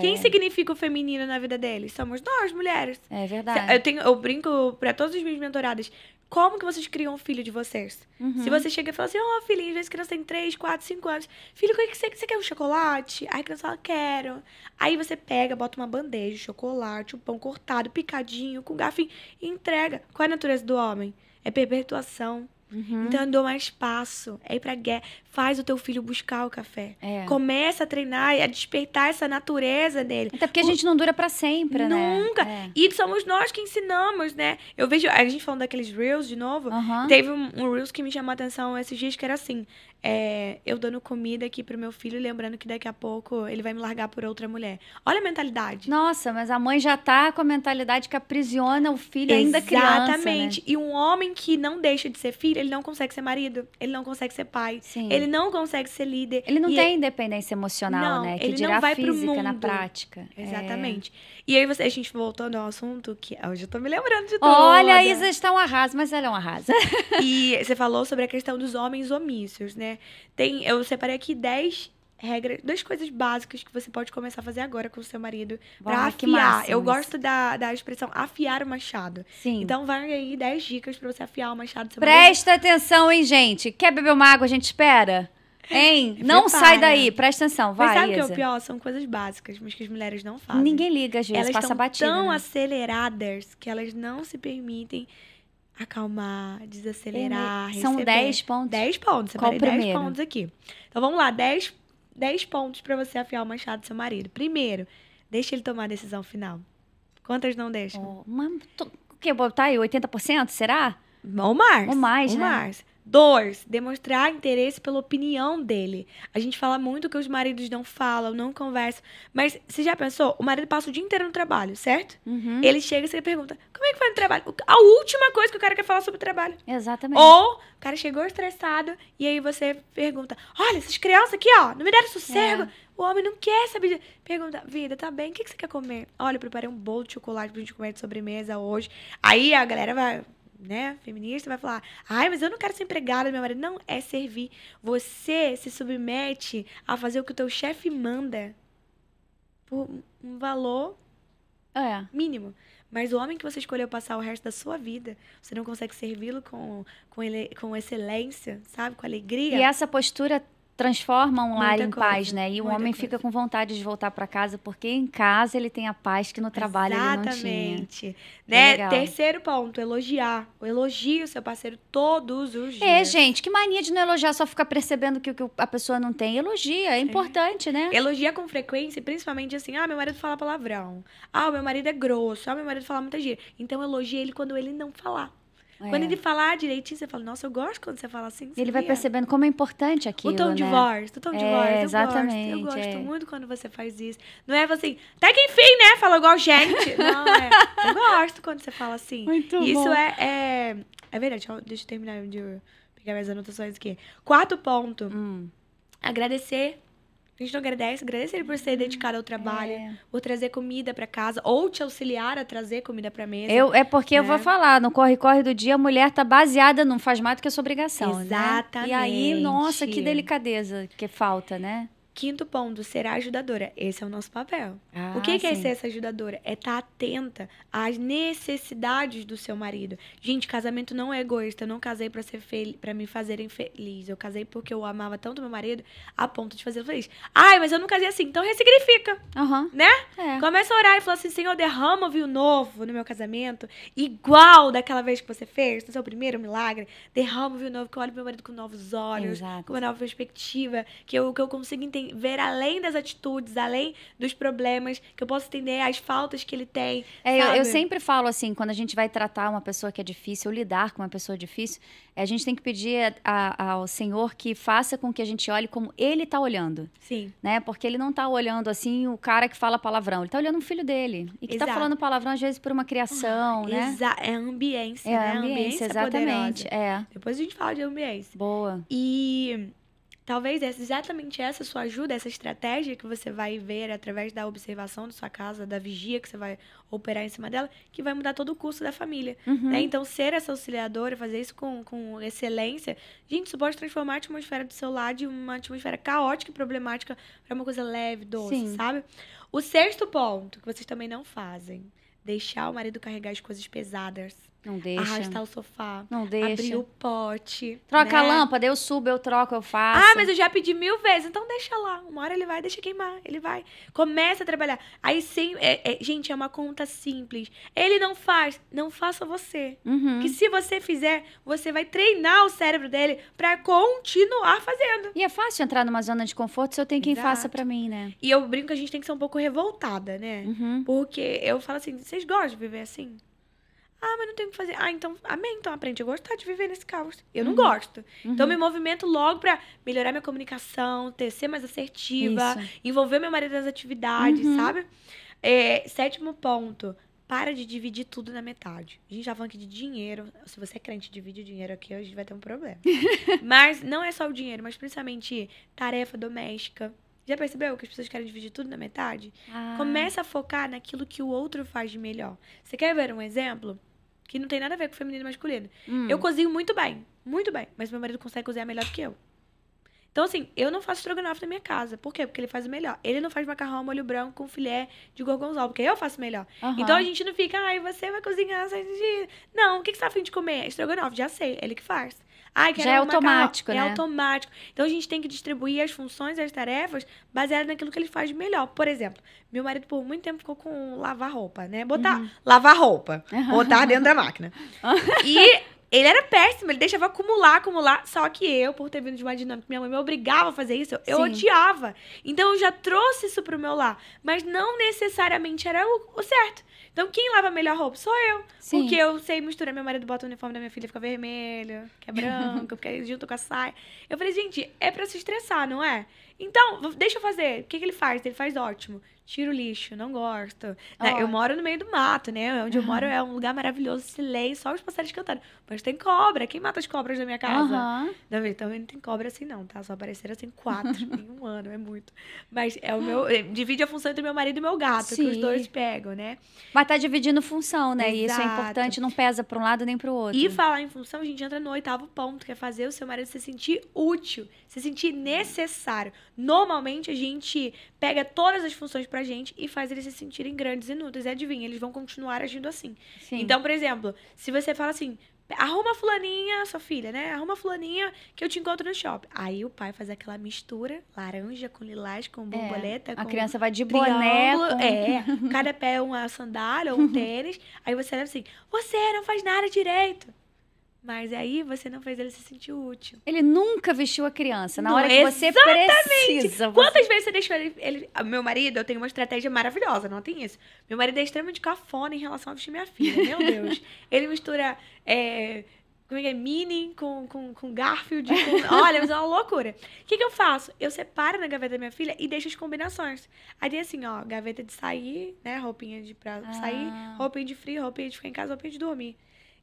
Quem significa o feminino na vida deles? Somos nós, mulheres. É verdade. Eu brinco pra todos os meus mentorados. Como que vocês criam um filho de vocês? Se você chega e fala assim, filhinho, às vezes a criança tem 3, 4, 5 anos. Filho, o que você quer? Um chocolate? Aí a criança fala, quero. Aí você pega, bota uma bandeja, chocolate, um pão cortado, picadinho, com garfo e entrega. Qual é a natureza do homem? É perpetuação. Então, eu dou mais espaço. É ir pra guerra. Faz o teu filho buscar o café. Começa a treinar e a despertar essa natureza dele. Até porque a gente não dura pra sempre, né? Nunca. E somos nós que ensinamos, né? Eu vejo... A gente falando daqueles Reels de novo. Teve um Reels que me chamou a atenção esses dias, que era assim... eu dando comida aqui pro meu filho, lembrando que daqui a pouco ele vai me largar por outra mulher. Olha a mentalidade. Nossa, mas a mãe já tá com a mentalidade que aprisiona o filho ainda criança, Exatamente. Né? E um homem que não deixa de ser filho, ele não consegue ser marido, ele não consegue ser pai, ele não consegue ser líder. Ele não tem independência emocional, né? Que ele dirá não vai física pro mundo. na prática. Exatamente. E aí a gente voltando ao assunto, que hoje eu tô me lembrando de tudo. Olha, a Isa está um arraso, mas ela é um arraso. E você falou sobre a questão dos homens omíssos, né? Eu separei aqui 10 regras, 2 coisas básicas que você pode começar a fazer agora com o seu marido pra afiar. Eu gosto da expressão afiar o machado. Sim. Então vai aí 10 dicas pra você afiar o machado do seu marido. Presta atenção, hein, gente? Quer beber uma água, a gente espera? Hein? Não sai daí, presta atenção, vai, Mas sabe o que é Isa. o pior? São coisas básicas, mas que as mulheres não fazem. Ninguém liga, às vezes, Elas passa estão batida. tão né? aceleradas que elas não se permitem acalmar, desacelerar, São receber. 10 pontos. 10 pontos. Qual Separei o 10 primeiro? pontos aqui. Então vamos lá, 10 pontos pra você afiar o machado do seu marido. Primeiro, deixa ele tomar a decisão final. Quantas não deixam? O que? Botar aí 80%? Será? Ou mais. Ou mais, ou né? mais. 2, demonstrar interesse pela opinião dele. A gente fala muito que os maridos não falam, não conversam. Mas você já pensou? O marido passa o dia inteiro no trabalho, certo? Ele chega e você pergunta, como é que foi no trabalho? A última coisa que o cara quer falar sobre o trabalho. Exatamente. Ou o cara chegou estressado e aí você pergunta, olha, essas crianças aqui, ó, não me deram sossego. O homem não quer saber. Pergunta, vida, tá bem? O que você quer comer? Olha, eu preparei um bolo de chocolate pra gente comer de sobremesa hoje. Aí a galera vai... né, feminista, vai falar, mas eu não quero ser empregada do meu marido. Não, é servir. Você se submete a fazer o que o teu chefe manda por um valor mínimo. Mas o homem que você escolheu passar o resto da sua vida, você não consegue servi-lo com excelência, sabe? Com alegria. E essa postura transforma um lar em paz, né? E o homem fica com vontade de voltar para casa, porque em casa ele tem a paz que no trabalho ele não tinha. Exatamente. Né? Terceiro ponto, elogiar. Elogie o seu parceiro todos os dias. Gente, que mania de não elogiar, só ficar percebendo que a pessoa não tem. Elogia, é importante, né? Elogia com frequência, principalmente assim, meu marido fala palavrão. Meu marido é grosso. Meu marido fala muita gíria. Então elogie ele quando ele não falar. Quando ele falar direitinho, você fala, nossa, eu gosto quando você fala assim. Ele vai percebendo como é importante aquilo, o tom de voz, exatamente. Eu gosto muito quando você faz isso. Não é assim, até que enfim, né? Fala igual gente. Não, eu gosto quando você fala assim. Muito bom. Isso é verdade. Deixa eu terminar de pegar minhas anotações aqui. 4 ponto. Agradecer. A gente não agradece ele por ser dedicado ao trabalho, por trazer comida pra casa, ou te auxiliar a trazer comida pra mesa. Porque eu vou falar, no corre-corre do dia, a mulher tá baseada, não faz mais do que a sua obrigação, Exatamente. Né? E aí, nossa, que delicadeza que falta, né? 5º ponto, ser a ajudadora. Esse é o nosso papel. Ah, O que é sim. ser essa ajudadora? É estar atenta às necessidades do seu marido. Gente, casamento não é egoísta. Eu não casei pra ser para me fazerem feliz. Eu casei porque eu amava tanto meu marido a ponto de fazê-lo feliz. Ai, mas eu não casei assim. Então ressignifica, Aham. né? É. Começa a orar e fala assim, Senhor, derrama o vinho novo no meu casamento, igual daquela vez que você fez, no seu primeiro milagre. Derrama o vinho novo, que eu olho pro meu marido com novos olhos, Exato. com uma nova perspectiva, que eu consigo ver além das atitudes, além dos problemas, que eu posso entender as faltas que ele tem. Eu sempre falo assim, quando a gente vai tratar uma pessoa que é difícil, ou lidar com uma pessoa difícil, a gente tem que pedir ao Senhor que faça com que a gente olhe como Ele está olhando. Sim. Né? Porque Ele não está olhando assim o cara que fala palavrão, Ele está olhando o filho dele. E que está falando palavrão, às vezes, por uma criação, né? É a ambiência, É né? a ambiência, exatamente. Poderosa. Depois a gente fala de ambiência. Boa. E talvez exatamente essa sua ajuda, essa estratégia que você vai ver através da observação da sua casa, da vigia que você vai operar em cima dela, que vai mudar todo o curso da família. Né? Então, ser essa auxiliadora, fazer isso com excelência, gente, isso pode transformar a atmosfera do seu lar de uma atmosfera caótica e problemática para uma coisa leve, doce, Sim. sabe? O 6º ponto, que vocês também não fazem, deixar o marido carregar as coisas pesadas. Não deixa. Arrastar o sofá. Não deixa. Abrir o pote. Troca a né? lâmpada, eu subo, eu troco, eu faço. Ah, mas eu já pedi 1000 vezes. Então deixa lá. Uma hora ele vai, deixa queimar. Ele vai. Começa a trabalhar. Aí sim, gente, é uma conta simples. Ele não faz, não faça você. Que se você fizer, você vai treinar o cérebro dele pra continuar fazendo. E é fácil entrar numa zona de conforto se eu tenho quem Exato. faça pra mim, né? E eu brinco que a gente tem que ser um pouco revoltada, né? Porque eu falo assim, vocês gostam de viver assim? Ah, mas não tem o que fazer. Ah, então, amém. Então aprende a gostar de viver nesse caos. Eu não gosto. Então, eu me movimento logo pra melhorar minha comunicação, ser mais assertiva, envolver meu marido nas atividades, sabe? 7º ponto. Para de dividir tudo na metade. A gente tá falando aqui de dinheiro. Se você é crente e divide o dinheiro aqui, a gente vai ter um problema. Mas não é só o dinheiro, mas principalmente tarefa doméstica. Já percebeu que as pessoas querem dividir tudo na metade? Começa a focar naquilo que o outro faz de melhor. Você quer ver um exemplo? Que não tem nada a ver com feminino e masculino. Eu cozinho muito bem, mas meu marido consegue cozinhar melhor do que eu. Então, assim, eu não faço estrogonofe na minha casa. Por quê? Porque ele faz o melhor. Ele não faz macarrão ao molho branco com filé de gorgonzola, porque eu faço melhor. Então, a gente não fica, ai, você vai cozinhar. Não, o que você tá afim de comer? Estrogonofe, já sei, ele que faz. Ai, já é automático, né? É automático. Então, a gente tem que distribuir as funções e as tarefas baseadas naquilo que ele faz de melhor. Por exemplo, meu marido por muito tempo ficou com lavar roupa, né? Lavar roupa. Botar dentro da máquina. E ele era péssimo, ele deixava acumular. Só que eu, por ter vindo de uma dinâmica, minha mãe me obrigava a fazer isso, eu odiava. Então, eu já trouxe isso pro meu lar. Mas não necessariamente era o certo. Então, quem lava a melhor roupa? Sou eu. Sim. Porque eu sei misturar. Meu marido bota o uniforme da minha filha, fica vermelho, que é branco, porque junto com a saia. Eu falei, gente, é pra se estressar, não é? Então, deixa eu fazer. O que ele faz? Ele faz ótimo. Tira o lixo, não gosto. Eu moro no meio do mato, né? Onde eu moro é um lugar maravilhoso, silêncio, só os passarinhos cantando. Mas tem cobra. Quem mata as cobras da minha casa? Então não tem cobra assim, não, tá? Só apareceram assim 4 em um ano, é muito. Mas é o meu. Divide a função entre meu marido e meu gato, que os dois pegam, né? Mas tá dividindo função, né? Exato. E isso é importante, não pesa pra um lado nem pro outro. E falar em função, a gente entra no 8º ponto, que é fazer o seu marido se sentir útil, se sentir necessário. Normalmente, a gente pega todas as funções pra gente e faz eles se sentirem grandes e inúteis. E adivinha, eles vão continuar agindo assim. Sim. Então, por exemplo, se você fala assim, arruma fulaninha, sua filha, né? Arruma fulaninha que eu te encontro no shopping. Aí o pai faz aquela mistura, laranja com lilás, com borboleta, a com criança vai de boné. Cada pé uma sandália ou um tênis. Aí você leva assim, você não faz nada direito. Mas aí você não fez ele se sentir útil. Ele nunca vestiu a criança. Na Não, hora que você precisa. Quantas vezes você deixou ele... Meu marido, eu tenho uma estratégia maravilhosa, não tem isso. Meu marido é extremamente cafona em relação a vestir minha filha. Meu Deus. Ele mistura... como é que é? Minnie com Garfield. Olha, mas é uma loucura. O que eu faço? Eu separo na gaveta da minha filha e deixo as combinações. Aí tem assim, ó, gaveta de sair, né? Roupinha pra sair, roupinha de frio, roupinha de ficar em casa, roupinha de dormir.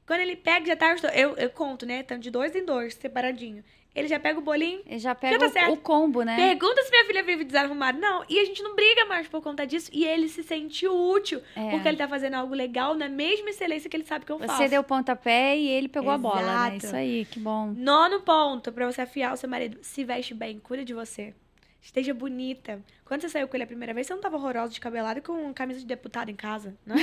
Quando ele pega, já tá... Eu conto, né? Tanto de 2 em 2, separadinho. Ele já pega o bolinho. Ele já pega tá o combo, né? Pergunta se minha filha vive desarrumada. Não. E a gente não briga mais por conta disso. E ele se sente útil. Porque ele tá fazendo algo legal na mesma excelência que ele sabe que eu faço. Você deu o pontapé e ele pegou a bola, né? Isso aí, que bom. 9º ponto pra você afiar o seu marido. Se veste bem, cuida de você. esteja bonita. Quando você saiu com ele a primeira vez, você não tava horrorosa, descabelada, com camisa de deputado em casa, né?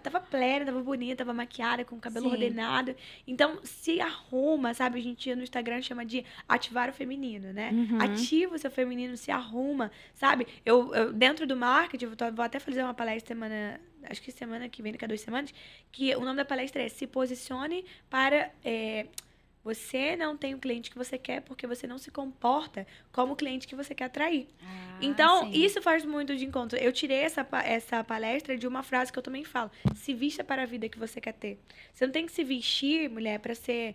Tava plena, tava bonita, tava maquiada, com o cabelo ordenado. Então, se arruma, sabe? A gente no Instagram chama de ativar o feminino, né? Ativa o seu feminino, se arruma, sabe? Eu dentro do marketing, vou até fazer uma palestra semana... Acho que semana que vem, daqui a 2 semanas, que o nome da palestra é Se Posicione para... Você não tem o cliente que você quer porque você não se comporta como o cliente que você quer atrair. Então, isso faz muito de encontro. Eu tirei essa palestra de uma frase que eu também falo. Se vista para a vida que você quer ter. Você não tem que se vestir, mulher, para ser...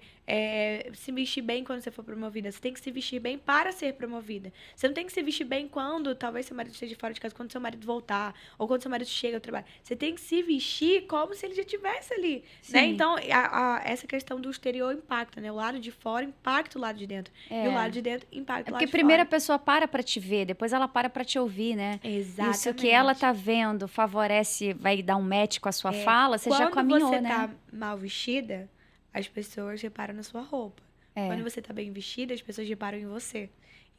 se vestir bem quando você for promovida. Você tem que se vestir bem para ser promovida. Você não tem que se vestir bem quando talvez seu marido esteja fora de casa, quando seu marido voltar, ou quando seu marido chega ao trabalho. Você tem que se vestir como se ele já estivesse ali. Né? Então, essa questão do exterior impacta, né? O lado de fora impacta o lado de dentro. E o lado de dentro impacta o lado de fora. Porque primeiro a pessoa para te ver, depois ela para te ouvir, né? Exatamente. Isso que ela tá vendo favorece, vai dar um match com a sua fala, você já caminhou, né? Quando você tá mal vestida, as pessoas reparam na sua roupa. Quando você tá bem vestida, as pessoas reparam em você.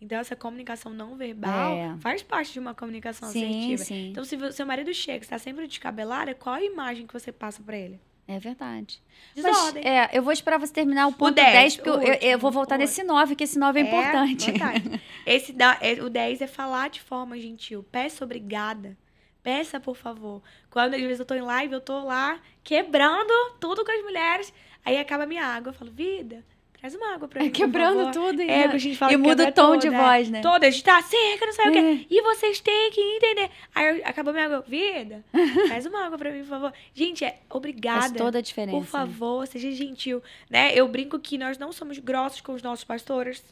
Então, essa comunicação não verbal faz parte de uma comunicação assertiva. Sim. Então, se seu marido chega e está sempre descabelada, qual a imagem que você passa para ele? É verdade. Desordem. Mas, eu vou esperar você terminar o ponto 10, porque eu vou voltar nesse 9, que esse 9 é importante. O 10 é falar de forma gentil. Peça obrigada. Peça, por favor. Quando às vezes eu tô em live, eu tô lá quebrando tudo com as mulheres. Aí acaba a minha água. Eu falo, vida, traz uma água pra mim, quebrando tudo. A gente fala e muda o tom de voz, né? Toda, a gente tá seca, não sei o quê. E vocês têm que entender. Aí acabou minha água. Vida, traz uma água pra mim, por favor. Gente, obrigada. Faz toda a diferença. Por favor, seja gentil. Né? Eu brinco que nós não somos grossos com os nossos pastores.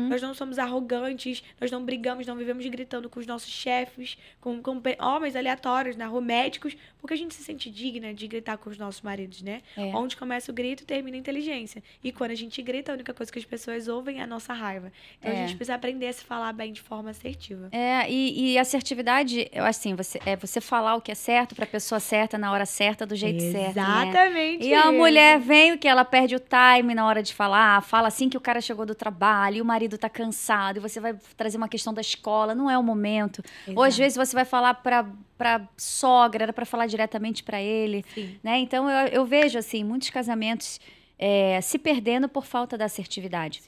Nós não somos arrogantes, nós não brigamos, não vivemos gritando com os nossos chefes, com homens aleatórios na rua, médicos, porque a gente se sente digna de gritar com os nossos maridos, né? Onde começa o grito, termina a inteligência. E quando a gente grita, a única coisa que as pessoas ouvem é a nossa raiva. Então a gente precisa aprender a se falar bem de forma assertiva. E assertividade, eu acho assim, você falar o que é certo pra pessoa certa, na hora certa, do jeito certo, né? Exatamente. E a mulher vem o que ela perde o time na hora de falar, fala assim que o cara chegou do trabalho, e o marido tá cansado, e você vai trazer uma questão da escola, não é o momento. Exato. Ou às vezes você vai falar pra sogra, era pra falar diretamente pra ele, né? Então eu vejo assim, muitos casamentos se perdendo por falta da assertividade.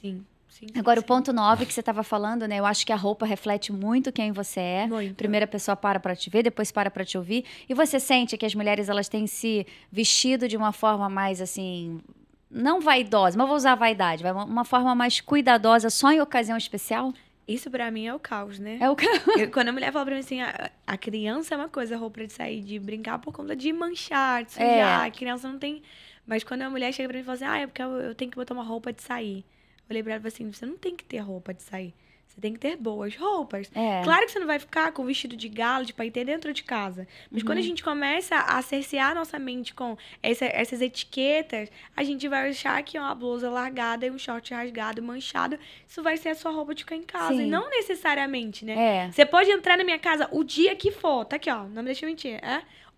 Agora, o ponto 9 que você estava falando, né? Eu acho que a roupa reflete muito quem você é. Muito. Primeiro a pessoa para te ver, depois para te ouvir. E você sente que as mulheres, elas têm se vestido de uma forma mais, assim... Não vaidosa, mas vou usar vaidade. Uma forma mais cuidadosa só em ocasião especial? Isso pra mim é o caos, né? É o caos. Quando a mulher fala pra mim assim, a criança é uma coisa, a roupa de sair, de brincar por conta de manchar, de sujar. A criança não tem... Mas quando a mulher chega pra mim e fala assim, é porque eu tenho que botar uma roupa de sair. Eu olhei pra ela e falei assim, você não tem que ter roupa de sair. Você tem que ter boas roupas. Claro que você não vai ficar com vestido de gala, de paetê dentro de casa. Mas quando a gente começa a cercear nossa mente com essas etiquetas, a gente vai achar que uma blusa largada e um short rasgado, manchado, isso vai ser a sua roupa de ficar em casa. E não necessariamente, né? Você pode entrar na minha casa o dia que for. Tá aqui, ó. Não me deixa mentir.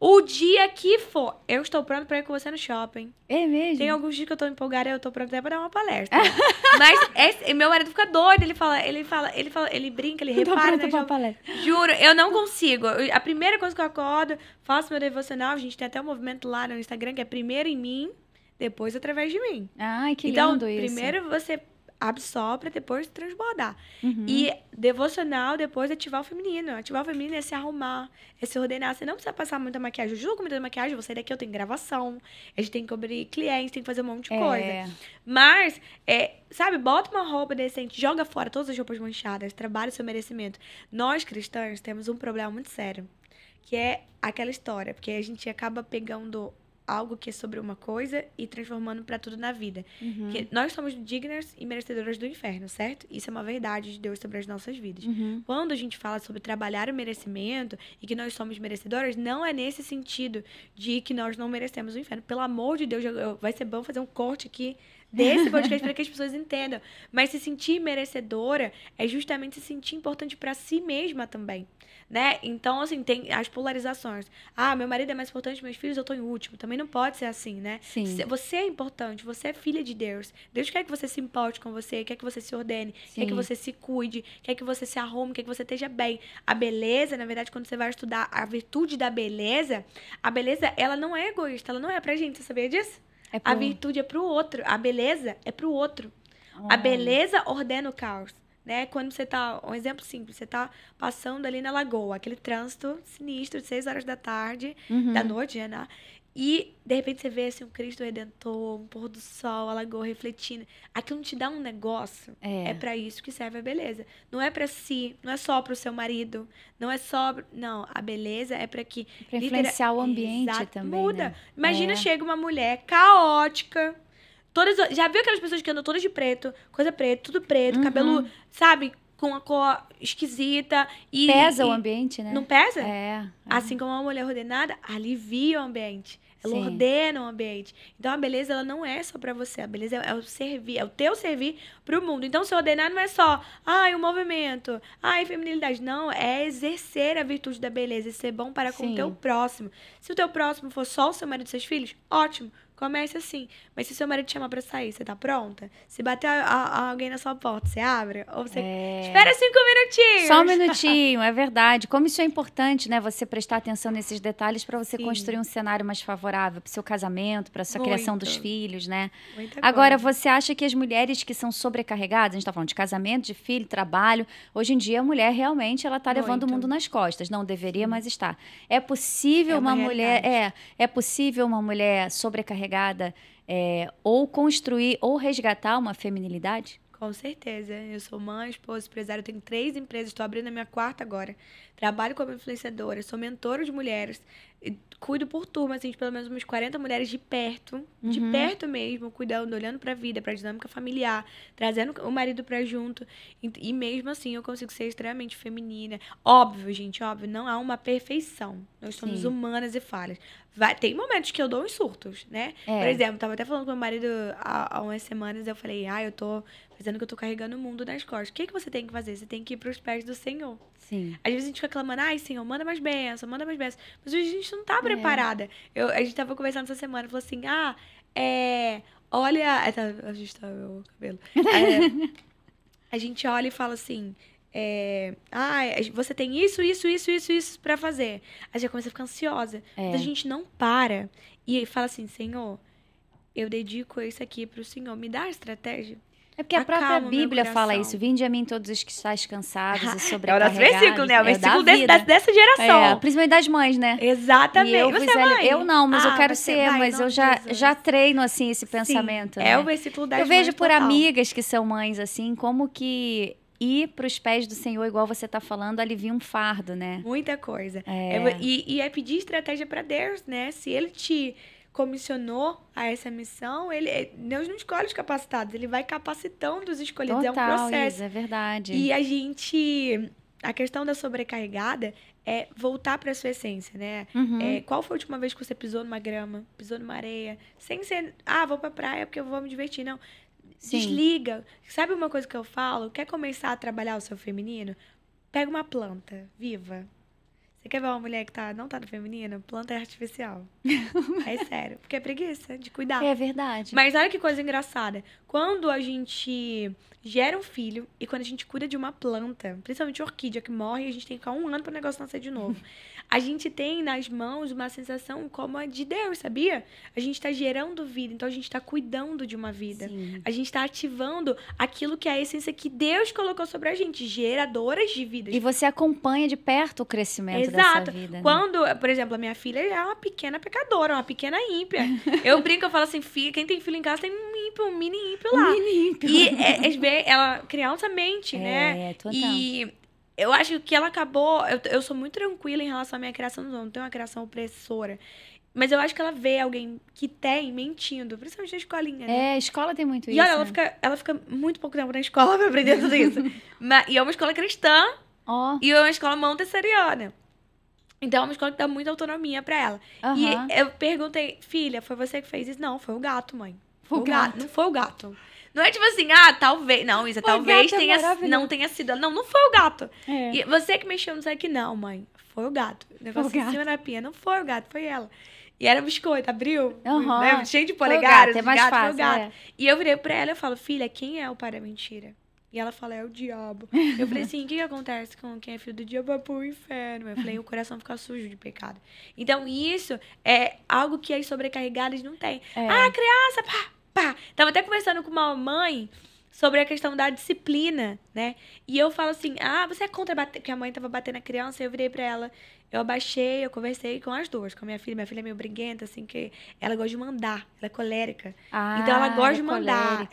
O dia que for, eu estou pronta pra ir com você no shopping. É mesmo? Tem alguns dias que eu tô empolgada e eu tô pronta até pra dar uma palestra. Mas meu marido fica doido, ele brinca, ele repara. Pra palestra. Juro, eu não consigo. A primeira coisa que eu acordo, faço meu devocional, a gente tem até um movimento lá no Instagram que é primeiro em mim, depois através de mim. Ai, que lindo isso. Então, primeiro você absorve pra depois transbordar. E devocional, depois ativar o feminino. Ativar o feminino é se arrumar, é se ordenar. Você não precisa passar muita maquiagem. Eu juro com muita maquiagem, você daqui eu tenho gravação, a gente tem que cobrir clientes, tem que fazer um monte de coisa. Mas, sabe, bota uma roupa decente, joga fora todas as roupas manchadas, trabalha o seu merecimento. Nós, cristãs, temos um problema muito sério, que é aquela história, porque a gente acaba pegando algo que é sobre uma coisa e transformando pra tudo na vida. Que nós somos dignas e merecedoras do inferno, certo? Isso é uma verdade de Deus sobre as nossas vidas. Quando a gente fala sobre trabalhar o merecimento e que nós somos merecedoras, não é nesse sentido de que nós não merecemos o inferno. Pelo amor de Deus, vai ser bom fazer um corte aqui desse podcast para que as pessoas entendam. Mas se sentir merecedora é justamente se sentir importante para si mesma também. né? Então, assim, tem as polarizações. Ah, meu marido é mais importante que meus filhos, eu tô em último. Também não pode ser assim, né? Sim. Você é importante, você é filha de Deus. Deus quer que você se importe com você, quer que você se ordene, Sim. quer que você se cuide, quer que você se arrume, quer que você esteja bem. A beleza, na verdade, quando você vai estudar a virtude da beleza, a beleza, ela não é egoísta, ela não é pra gente, você sabia disso? A virtude é pro outro, a beleza é pro outro. A beleza ordena o caos. Né? Quando você tá, um exemplo simples, você tá passando ali na lagoa, aquele trânsito sinistro de 6 horas da tarde, da noite, né? E, de repente, você vê, assim, um Cristo Redentor, um pôr do sol, a lagoa refletindo. Aquilo não te dá um negócio. É pra isso que serve a beleza. Não é pra si, não é só pro seu marido, não é só... Não, a beleza é pra que... Pra influenciar o ambiente também, muda. né? Imagina, chega uma mulher caótica... Já viu aquelas pessoas que andam todas de preto, coisa preta, tudo preto, cabelo, sabe, com a cor esquisita. Pesa o ambiente, né? Não pesa? É. Assim como uma mulher ordenada, alivia o ambiente. Ela Sim. ordena o ambiente. Então, a beleza, ela não é só pra você. A beleza é o servir, é o teu servir pro mundo. Então, se ordenar não é só, o movimento, feminilidade. Não, é exercer a virtude da beleza e ser bom para com o teu próximo. Se o teu próximo for só o seu marido e seus filhos, ótimo. Comece assim. Mas se seu marido te chamar pra sair, você tá pronta? Se bater alguém na sua porta, você abre? Ou você espera 5 minutinhos? Só um minutinho, é verdade. Como isso é importante, né? Você prestar atenção nesses detalhes para você construir um cenário mais favorável pro seu casamento, pra sua criação dos filhos, né? Agora, você acha que as mulheres que são sobrecarregadas, a gente tá falando de casamento, de filho, trabalho, hoje em dia a mulher realmente ela tá levando o mundo nas costas. Não deveria, mas está. É possível uma mulher... É possível uma mulher sobrecarregada ou construir ou resgatar uma feminilidade? Com certeza. Eu sou mãe, esposa, empresária. Eu tenho 3 empresas. Estou abrindo a minha 4ª agora. Trabalho como influenciadora. Sou mentora de mulheres. Cuido por turma, assim, de pelo menos umas 40 mulheres de perto. De perto mesmo. Cuidando, olhando pra vida, pra dinâmica familiar. Trazendo o marido pra junto. E mesmo assim, eu consigo ser extremamente feminina. Óbvio, gente, óbvio. Não há uma perfeição. Nós somos humanas e falhas. Tem momentos que eu dou uns surtos, né? Por exemplo, tava até falando com meu marido há umas semanas. Eu falei, eu tô fazendo que eu tô carregando o mundo nas costas. O que você tem que fazer? Você tem que ir pros pés do Senhor. Sim. Às vezes a gente fica clamando, Senhor, manda mais bênção, manda mais bênção. Mas a gente não tá preparada. A gente tava conversando essa semana, falou assim, olha... a gente tá meu cabelo. A gente olha e fala assim... você tem isso pra fazer. A gente começa a ficar ansiosa. Mas a gente não para. E fala assim, Senhor, eu dedico isso aqui pro Senhor. Me dá a estratégia. É porque a própria Bíblia fala isso. Vinde a mim todos os que estáis cansados e sobrecarregados. É o nosso versículo, né? O versículo dessa geração. Principalmente das mães, né? Exatamente. E você é mãe? Eu não, mas eu quero ser. Mas eu já treino, assim, esse pensamento. É o versículo das mães. Eu vejo por amigas que são mães, assim, como que... ir para os pés do Senhor, igual você está falando, alivia um fardo, né? Muita coisa. E é pedir estratégia para Deus, né? Se Ele te comissionou a essa missão, Deus não escolhe os capacitados, Ele vai capacitando os escolhidos. Total, é um processo. Isa, é verdade. E a questão da sobrecarregada é voltar para a sua essência, né? Qual foi a última vez que você pisou numa grama, pisou numa areia, sem ser, vou pra praia porque eu vou me divertir, não. Sim. Desliga. Sabe uma coisa que eu falo? Quer começar a trabalhar o seu feminino? Pega uma planta viva. Você quer ver uma mulher que não tá no feminino? Planta é artificial. É sério. Porque é preguiça de cuidar. É verdade. Mas olha que coisa engraçada. Quando a gente gera um filho e quando a gente cuida de uma planta, principalmente orquídea que morre, a gente tem que ficar 1 ano pro negócio nascer de novo. A gente tem nas mãos uma sensação como a de Deus, sabia? A gente tá gerando vida, então a gente tá cuidando de uma vida. Sim. A gente tá ativando aquilo que é a essência que Deus colocou sobre a gente, geradoras de vida. E você acompanha de perto o crescimento dessa vida. Né? Quando, por exemplo, a minha filha é uma pequena pecadora, uma pequena ímpia. Eu brinco, eu falo assim, quem tem filho em casa tem um ímpio, um mini ímpio lá. E ela criançamente, né? Total. E eu acho que ela acabou... Eu sou muito tranquila em relação à minha criação, não tenho uma criação opressora. Mas eu acho que ela vê alguém que tem mentindo, principalmente na escolinha, né? A escola tem muito e isso. E olha, ela fica muito pouco tempo na escola pra aprender tudo isso. E é uma escola cristã e é uma escola montessoriana. Então, é uma escola que dá muita autonomia pra ela. E eu perguntei, filha, foi você que fez isso? Não, foi o gato, mãe. Foi o gato. Não foi o gato. Não é tipo assim, talvez. Não, Isa, talvez não tenha sido. Não foi o gato. E você que mexeu no aqui, não, mãe. Foi o gato. O negócio em cima da pia. Não foi o gato, foi ela. E era biscoito, abriu, né? Cheio de polegares. É mais fácil, foi o gato. E eu virei pra ela e falo, filha, quem é o pai da mentira? E ela fala, é o diabo. Eu falei assim, o que acontece com quem é filho do diabo? Vai pro inferno. Eu falei, o coração fica sujo de pecado. Então, isso é algo que as sobrecarregadas não têm. Criança, pá. Tava até conversando com uma mãe sobre a questão da disciplina, né? E eu falo assim, você é contra bater? Porque a mãe tava batendo a criança, e eu virei pra ela, eu abaixei, eu conversei com as duas, com a minha filha. Minha filha é meio briguenta, assim, que ela gosta de mandar, ela é colérica. Então ela gosta de mandar.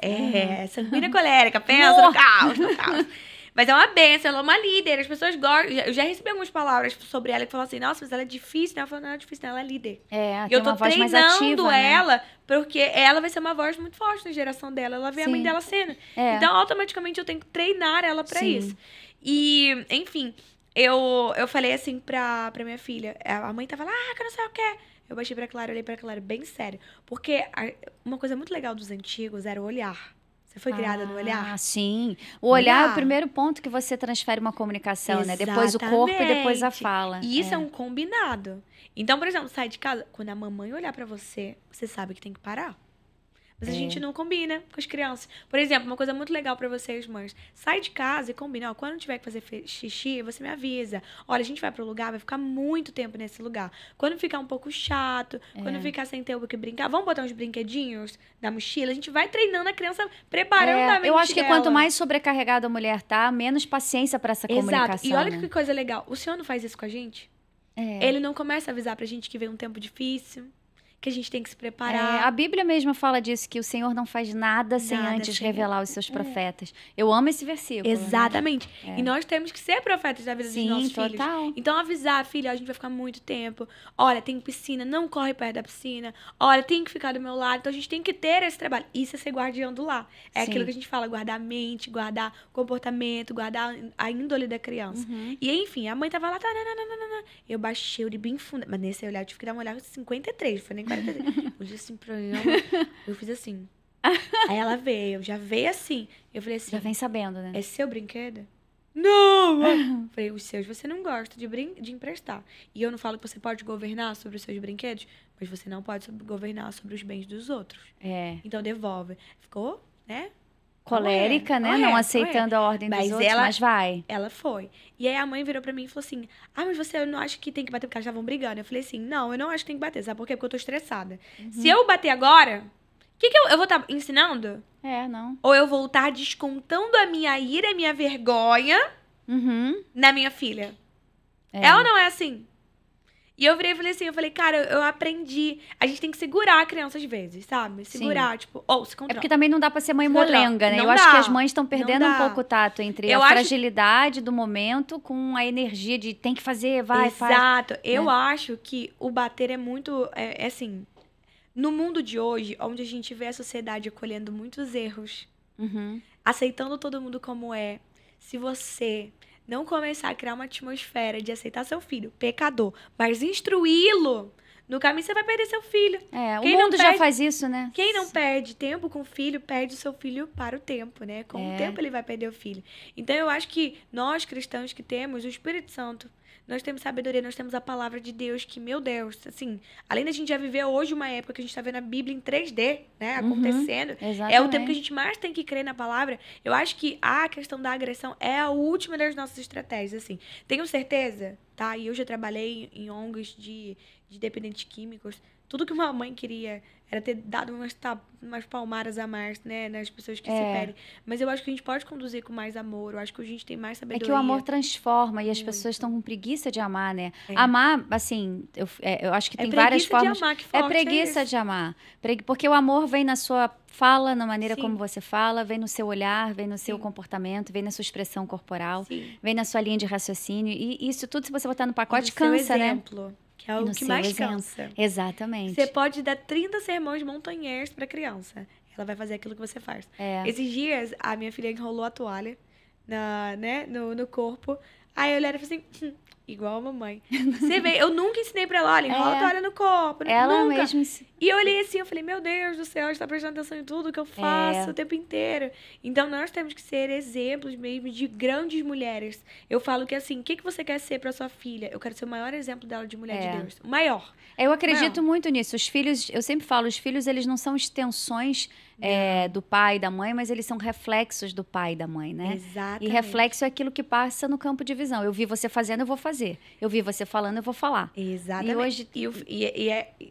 Sanguínea colérica, pensa no caos. Mas é uma benção, ela é uma líder, as pessoas gostam. Eu já recebi algumas palavras sobre ela que falam assim, nossa, mas ela é difícil, né? Ela falou, não é difícil, não, ela é líder. E eu tô treinando ela, né? porque ela vai ser uma voz muito forte na geração dela. Ela vê a mãe dela sendo. Então, automaticamente, eu tenho que treinar ela pra isso. E, enfim, eu falei assim pra minha filha. A mãe tava lá, que eu não sei o quê. Eu baixei pra Clara, olhei pra Clara bem sério. Porque uma coisa muito legal dos antigos era o olhar. Você foi criada no olhar? Sim. O olhar é o primeiro ponto que você transfere uma comunicação, né? Depois o corpo e depois a fala. E isso é um combinado. Então, por exemplo, sai de casa, quando a mamãe olhar pra você, você sabe que tem que parar. Mas a gente não combina com as crianças. Por exemplo, uma coisa muito legal pra vocês, mães. Sai de casa e combina. Quando tiver que fazer xixi, você me avisa. Olha, a gente vai pro lugar, vai ficar muito tempo nesse lugar. Quando ficar um pouco chato, quando ficar sem ter o que brincar, vamos botar uns brinquedinhos na mochila. A gente vai treinando a criança, preparando a mente eu acho que dela. quanto mais sobrecarregada a mulher tá, menos paciência pra essa comunicação. E olha que coisa legal. O senhor não faz isso com a gente? Ele não começa a avisar pra gente que vem um tempo difícil, que a gente tem que se preparar. A Bíblia mesma fala disso, que o Senhor não faz nada sem antes revelar os seus profetas. Eu amo esse versículo. Exatamente. Né? E nós temos que ser profetas da vida dos nossos filhos. Total. Então, avisar, filha, a gente vai ficar muito tempo. Olha, tem piscina, não corre perto da piscina. Olha, tem que ficar do meu lado. Então, a gente tem que ter esse trabalho. Isso é ser guardião do lar. É aquilo que a gente fala, guardar a mente, guardar o comportamento, guardar a índole da criança. E, enfim, a mãe tava lá, eu baixei o olho bem fundo. Mas nesse olhar, eu tive que dar uma olhada 53, foi nem 43. Eu disse assim pra ela, eu fiz assim. Aí ela veio, já veio assim. Eu falei assim, já vem sabendo, né? É seu brinquedo? Não! Falei, os seus você não gosta de emprestar. E eu não falo que você pode governar sobre os seus brinquedos, mas você não pode governar sobre os bens dos outros. Então devolve. Ficou, né? Colérica, né? Não aceitando a ordem dos outros, mas vai. Ela foi. E aí a mãe virou pra mim e falou assim, mas você não acha que tem que bater porque elas estavam brigando? Eu falei assim, não, eu não acho que tem que bater. Sabe por quê? Porque eu tô estressada. Se eu bater agora, o que eu vou estar ensinando? Não. Ou eu vou estar descontando a minha ira e a minha vergonha na minha filha? É ou não é assim? E eu virei e falei assim, cara, eu aprendi. A gente tem que segurar a criança às vezes, sabe? Segurar, tipo, se controla. É porque também não dá pra ser mãe molenga, né? Eu acho que as mães estão perdendo um pouco o tato entre a fragilidade do momento com a energia de tem que fazer, vai, faz. Exato. Eu acho que o bater é muito, assim, no mundo de hoje, onde a gente vê a sociedade acolhendo muitos erros, aceitando todo mundo como é, se você não começar a criar uma atmosfera de aceitar seu filho, pecador, mas instruí-lo no caminho, você vai perder seu filho. O mundo já faz isso, né? Quem não perde tempo com o filho, perde o seu filho para o tempo, né? Com o tempo ele vai perder o filho. Então, eu acho que nós, cristãos, que temos o Espírito Santo, nós temos sabedoria, nós temos a palavra de Deus, que, meu Deus, assim, além da gente já viver hoje uma época que a gente tá vendo a Bíblia em 3D, né, acontecendo, é o tempo que a gente mais tem que crer na palavra. Eu acho que a questão da agressão é a última das nossas estratégias, assim. Tenho certeza, tá? E eu já trabalhei em ONGs de dependentes químicos. Tudo que uma mãe queria era ter dado umas palmadas a mais, né, nas pessoas que se pedem. Mas eu acho que a gente pode conduzir com mais amor, eu acho que a gente tem mais sabedoria. É que o amor transforma e as pessoas estão com preguiça de amar, né? Amar, assim, eu acho que tem várias formas. De amar, que forte, é preguiça de amar. Porque o amor vem na sua fala, na maneira como você fala, vem no seu olhar, vem no seu comportamento, vem na sua expressão corporal, vem na sua linha de raciocínio. E isso tudo, se você botar no pacote, cansa, né? Que é o que mais cansa. Exatamente. Você pode dar 30 sermões montanheiros pra criança. Ela vai fazer aquilo que você faz. Esses dias, a minha filha enrolou a toalha no corpo. Aí eu olhei e falei assim, igual a mamãe. Você vê, eu nunca ensinei pra ela, olha, enrola a toalha no corpo. Ela nunca. mesmo... E eu olhei assim, eu falei, meu Deus do céu, ela está prestando atenção em tudo que eu faço o tempo inteiro. Então, nós temos que ser exemplos mesmo de grandes mulheres. Eu falo que assim, o que você quer ser pra sua filha? Eu quero ser o maior exemplo dela de mulher de Deus. O maior. Eu acredito muito nisso. Os filhos, eu sempre falo, os filhos, eles não são extensões do pai e da mãe, mas eles são reflexos do pai e da mãe, né? Exatamente. E reflexo é aquilo que passa no campo de visão. Eu vi você fazendo, eu vou fazer. Eu vi você falando, eu vou falar. Exatamente.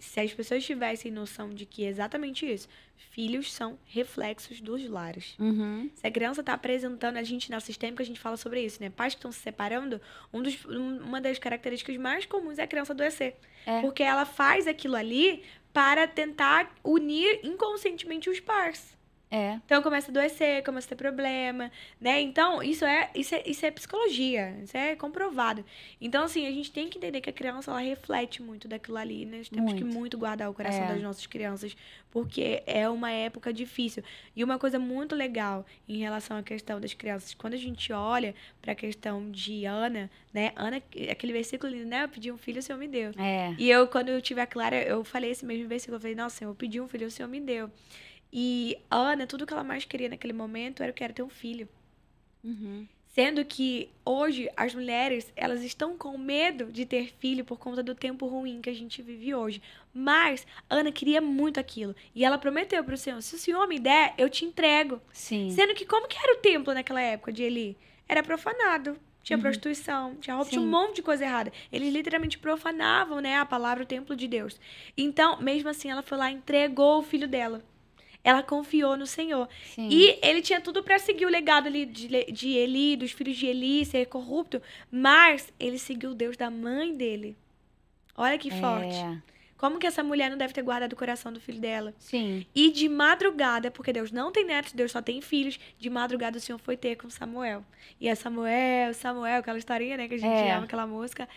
Se as pessoas tivessem noção de que é exatamente isso, filhos são reflexos dos lares. Se a criança está apresentando, a gente na sistêmica, a gente fala sobre isso, né? Pais que estão se separando, uma das características mais comuns é a criança adoecer. Porque ela faz aquilo ali para tentar unir inconscientemente os pares. Então começa a adoecer, começa a ter problema, né? Então, isso é psicologia, isso é comprovado. Então, assim, a gente tem que entender que a criança, ela reflete muito daquilo ali, né? Nós temos que muito guardar o coração das nossas crianças, porque é uma época difícil. E uma coisa muito legal em relação à questão das crianças, quando a gente olha para a questão de Ana, né? Ana, aquele versículo lindo, né? Eu pedi um filho, o Senhor me deu. E eu, quando eu tive a Clara, eu falei esse mesmo versículo, eu falei, nossa, Senhor, eu pedi um filho, o Senhor me deu. E Ana, tudo que ela mais queria naquele momento era, eu quero ter um filho. Sendo que hoje as mulheres, elas estão com medo de ter filho por conta do tempo ruim que a gente vive hoje. Mas Ana queria muito aquilo. E ela prometeu para o Senhor, se o Senhor me der, eu te entrego. Sendo que como que era o templo naquela época de Eli? Era profanado. Tinha prostituição, tinha roubo, tinha um monte de coisa errada. Eles literalmente profanavam, né, a palavra, o templo de Deus. Então, mesmo assim, ela foi lá e entregou o filho dela. Ela confiou no Senhor. E ele tinha tudo para seguir o legado ali de Eli, dos filhos de Eli, ser corrupto. Mas ele seguiu o Deus da mãe dele. Olha que forte. Como que essa mulher não deve ter guardado o coração do filho dela? E de madrugada, porque Deus não tem netos, Deus só tem filhos, de madrugada o Senhor foi ter com Samuel. E é Samuel, aquela historinha, né, que a gente ama, aquela música.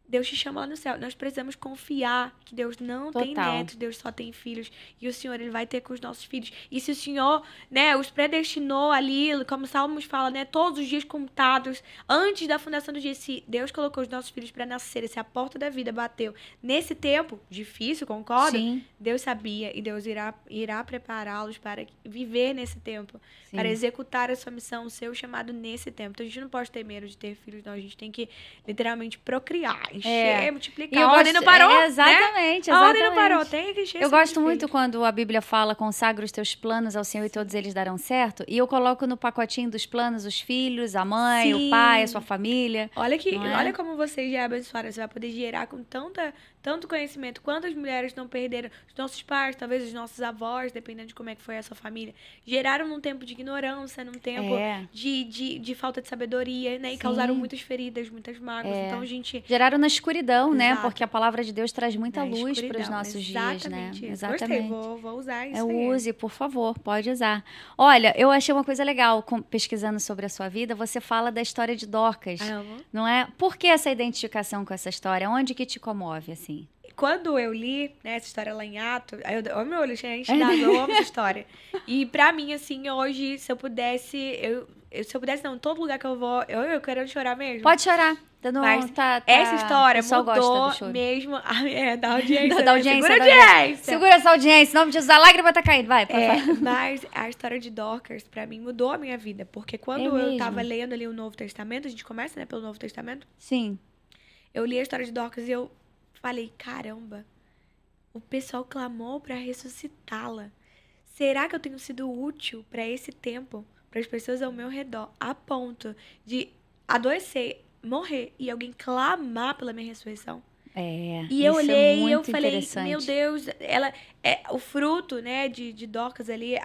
Deus te chama lá no céu. Nós precisamos confiar que Deus não tem netos, Deus só tem filhos. E o Senhor, Ele vai ter com os nossos filhos. E se o Senhor, né, os predestinou ali, como o Salmos fala, né, todos os dias contados, antes da fundação do dia, se Deus colocou os nossos filhos para nascer, se a porta da vida bateu nesse tempo, difícil, concorda? Deus sabia e Deus irá prepará-los para viver nesse tempo, para executar a sua missão, o seu chamado nesse tempo. Então a gente não pode ter medo de ter filhos, não. A gente tem que literalmente procriar. Encher, multiplicar. A ordem não parou, exatamente. A ordem não parou, tem que encher. Eu gosto muito quando a Bíblia fala, consagra os teus planos ao Senhor e todos eles darão certo. E eu coloco no pacotinho dos planos os filhos, a mãe, o pai, a sua família. Olha como você já é abençoada. Você vai poder gerar com tanto conhecimento. Quantas mulheres não perderam? Os nossos pais, talvez os nossos avós, dependendo de como é que foi a sua família, geraram num tempo de ignorância, num tempo de falta de sabedoria, né? E causaram muitas feridas, muitas mágoas. Então, a gente... Geraram na escuridão, né? Porque a palavra de Deus traz muita luz para os nossos dias, né? Exatamente. Vou usar isso. Use, por favor, pode usar. Olha, eu achei uma coisa legal, pesquisando sobre a sua vida, você fala da história de Dorcas, não é? Por que essa identificação com essa história? Onde que te comove, assim? Quando eu li, né, essa história lá em Atos, olha meu olho cheio de água, eu amo essa história. E pra mim, assim, hoje, se eu pudesse, não, em todo lugar que eu vou, eu quero chorar mesmo. Pode chorar. Mas essa história mudou mesmo da audiência. Da audiência. Segura a audiência. Segura essa audiência. Em nome de Jesus, a lágrima tá caindo. Vai, mas a história de Dorcas, pra mim, mudou a minha vida. Porque quando eu tava lendo ali o Novo Testamento, a gente começa, né, pelo Novo Testamento. Sim. Eu li a história de Dorcas e eu falei, caramba, o pessoal clamou pra ressuscitá-la. Será que eu tenho sido útil pra esse tempo, para as pessoas ao meu redor, a ponto de adoecer, morrer e alguém clamar pela minha ressurreição? E eu olhei e eu falei, meu Deus, ela o fruto, né, de Dorcas ali,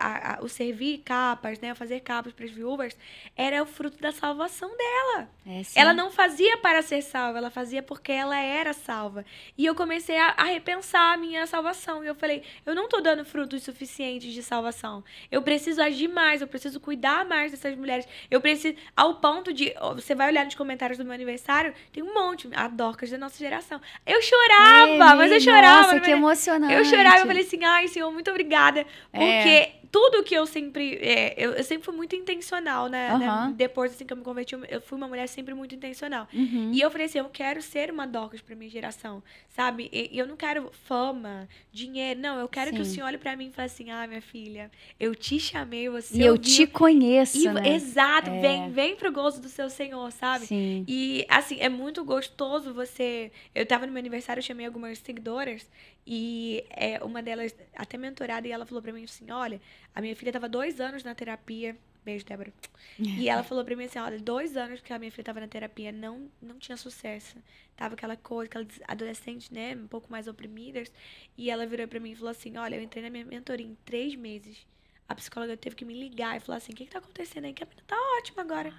o servir capas, né, fazer capas para as viúvas, era o fruto da salvação dela. Ela não fazia para ser salva, ela fazia porque ela era salva. E eu comecei a repensar a minha salvação. E eu falei, eu não tô dando frutos suficientes de salvação. Eu preciso agir mais, eu preciso cuidar mais dessas mulheres. Eu preciso, ao ponto de, você vai olhar nos comentários do meu aniversário, tem um monte, a Dorcas da nossa geração. Eu chorava, mas eu chorava. Nossa, que emocionante. Eu chorava, eu falei assim, ai, Senhor, muito obrigada. Porque tudo que eu sempre... eu sempre fui muito intencional, né? Depois, assim, que eu me converti, eu fui uma mulher sempre muito intencional. E eu falei assim, eu quero ser uma Dorcas pra minha geração, sabe? E eu não quero fama, dinheiro, não. Eu quero que o Senhor olhe pra mim e fale assim, minha filha, eu te chamei, você e eu te conheço, né? Exato, vem pro gozo do seu Senhor, sabe? Sim. E, assim, é muito gostoso você... Eu tava no meu aniversário, eu chamei algumas seguidoras e uma delas, até mentorada, e ela falou pra mim assim, olha, a minha filha tava 2 anos na terapia. Beijo, Débora. E ela falou pra mim assim, olha, 2 anos que a minha filha tava na terapia, não tinha sucesso. Tava aquela coisa, aquelas adolescentes, né, um pouco mais oprimidas. E ela virou pra mim e falou assim, olha, eu entrei na minha mentoria em 3 meses. A psicóloga teve que me ligar e falar assim, o que tá acontecendo aí? Que a menina tá ótima agora.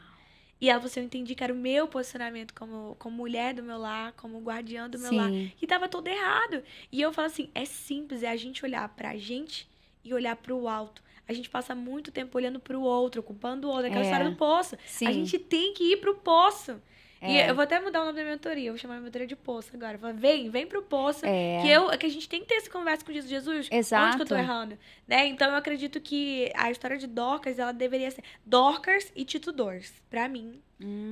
E ela falou assim, eu entendi que era o meu posicionamento como mulher do meu lar, como guardiã do meu lar. E tava todo errado. E eu falo assim, é simples, é a gente olhar pra gente e olhar pro alto. A gente passa muito tempo olhando pro outro, ocupando o outro. Aquela história do poço. Sim. A gente tem que ir pro poço. E eu vou até mudar o nome da mentoria. Eu vou chamar a mentoria de poço agora. Vou falar, vem pro poço. Que a gente tem que ter essa conversa com Jesus. Jesus, onde que eu tô errando? Né? Então, eu acredito que a história de Dorcas, ela deveria ser Dorcas e Tito Dors. Pra mim,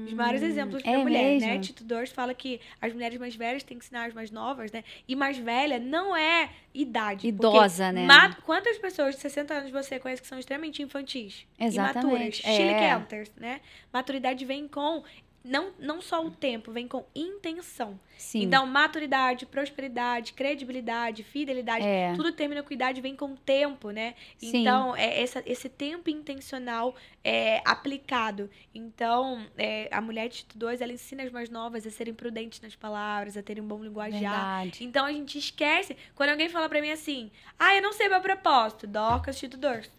os maiores exemplos pra mulher, mesmo? né? Tito Dors fala que as mulheres mais velhas têm que ensinar as mais novas, né? E mais velha não é idade. Idosa, né? Quantas pessoas de 60 anos você conhece que são extremamente infantis? Exatamente. Imaturas, chiliquenters, né? Maturidade vem com... Não só o tempo, vem com intenção. Sim. Então, maturidade, prosperidade, credibilidade, fidelidade, tudo que termina com idade vem com tempo, né? Sim. Então, esse tempo intencional aplicado. Então, a mulher de Tito 2, ela ensina as mais novas a serem prudentes nas palavras, a terem um bom linguajar. Verdade. Então, a gente esquece. Quando alguém fala pra mim assim, eu não sei meu propósito, Dorcas, Tito 2.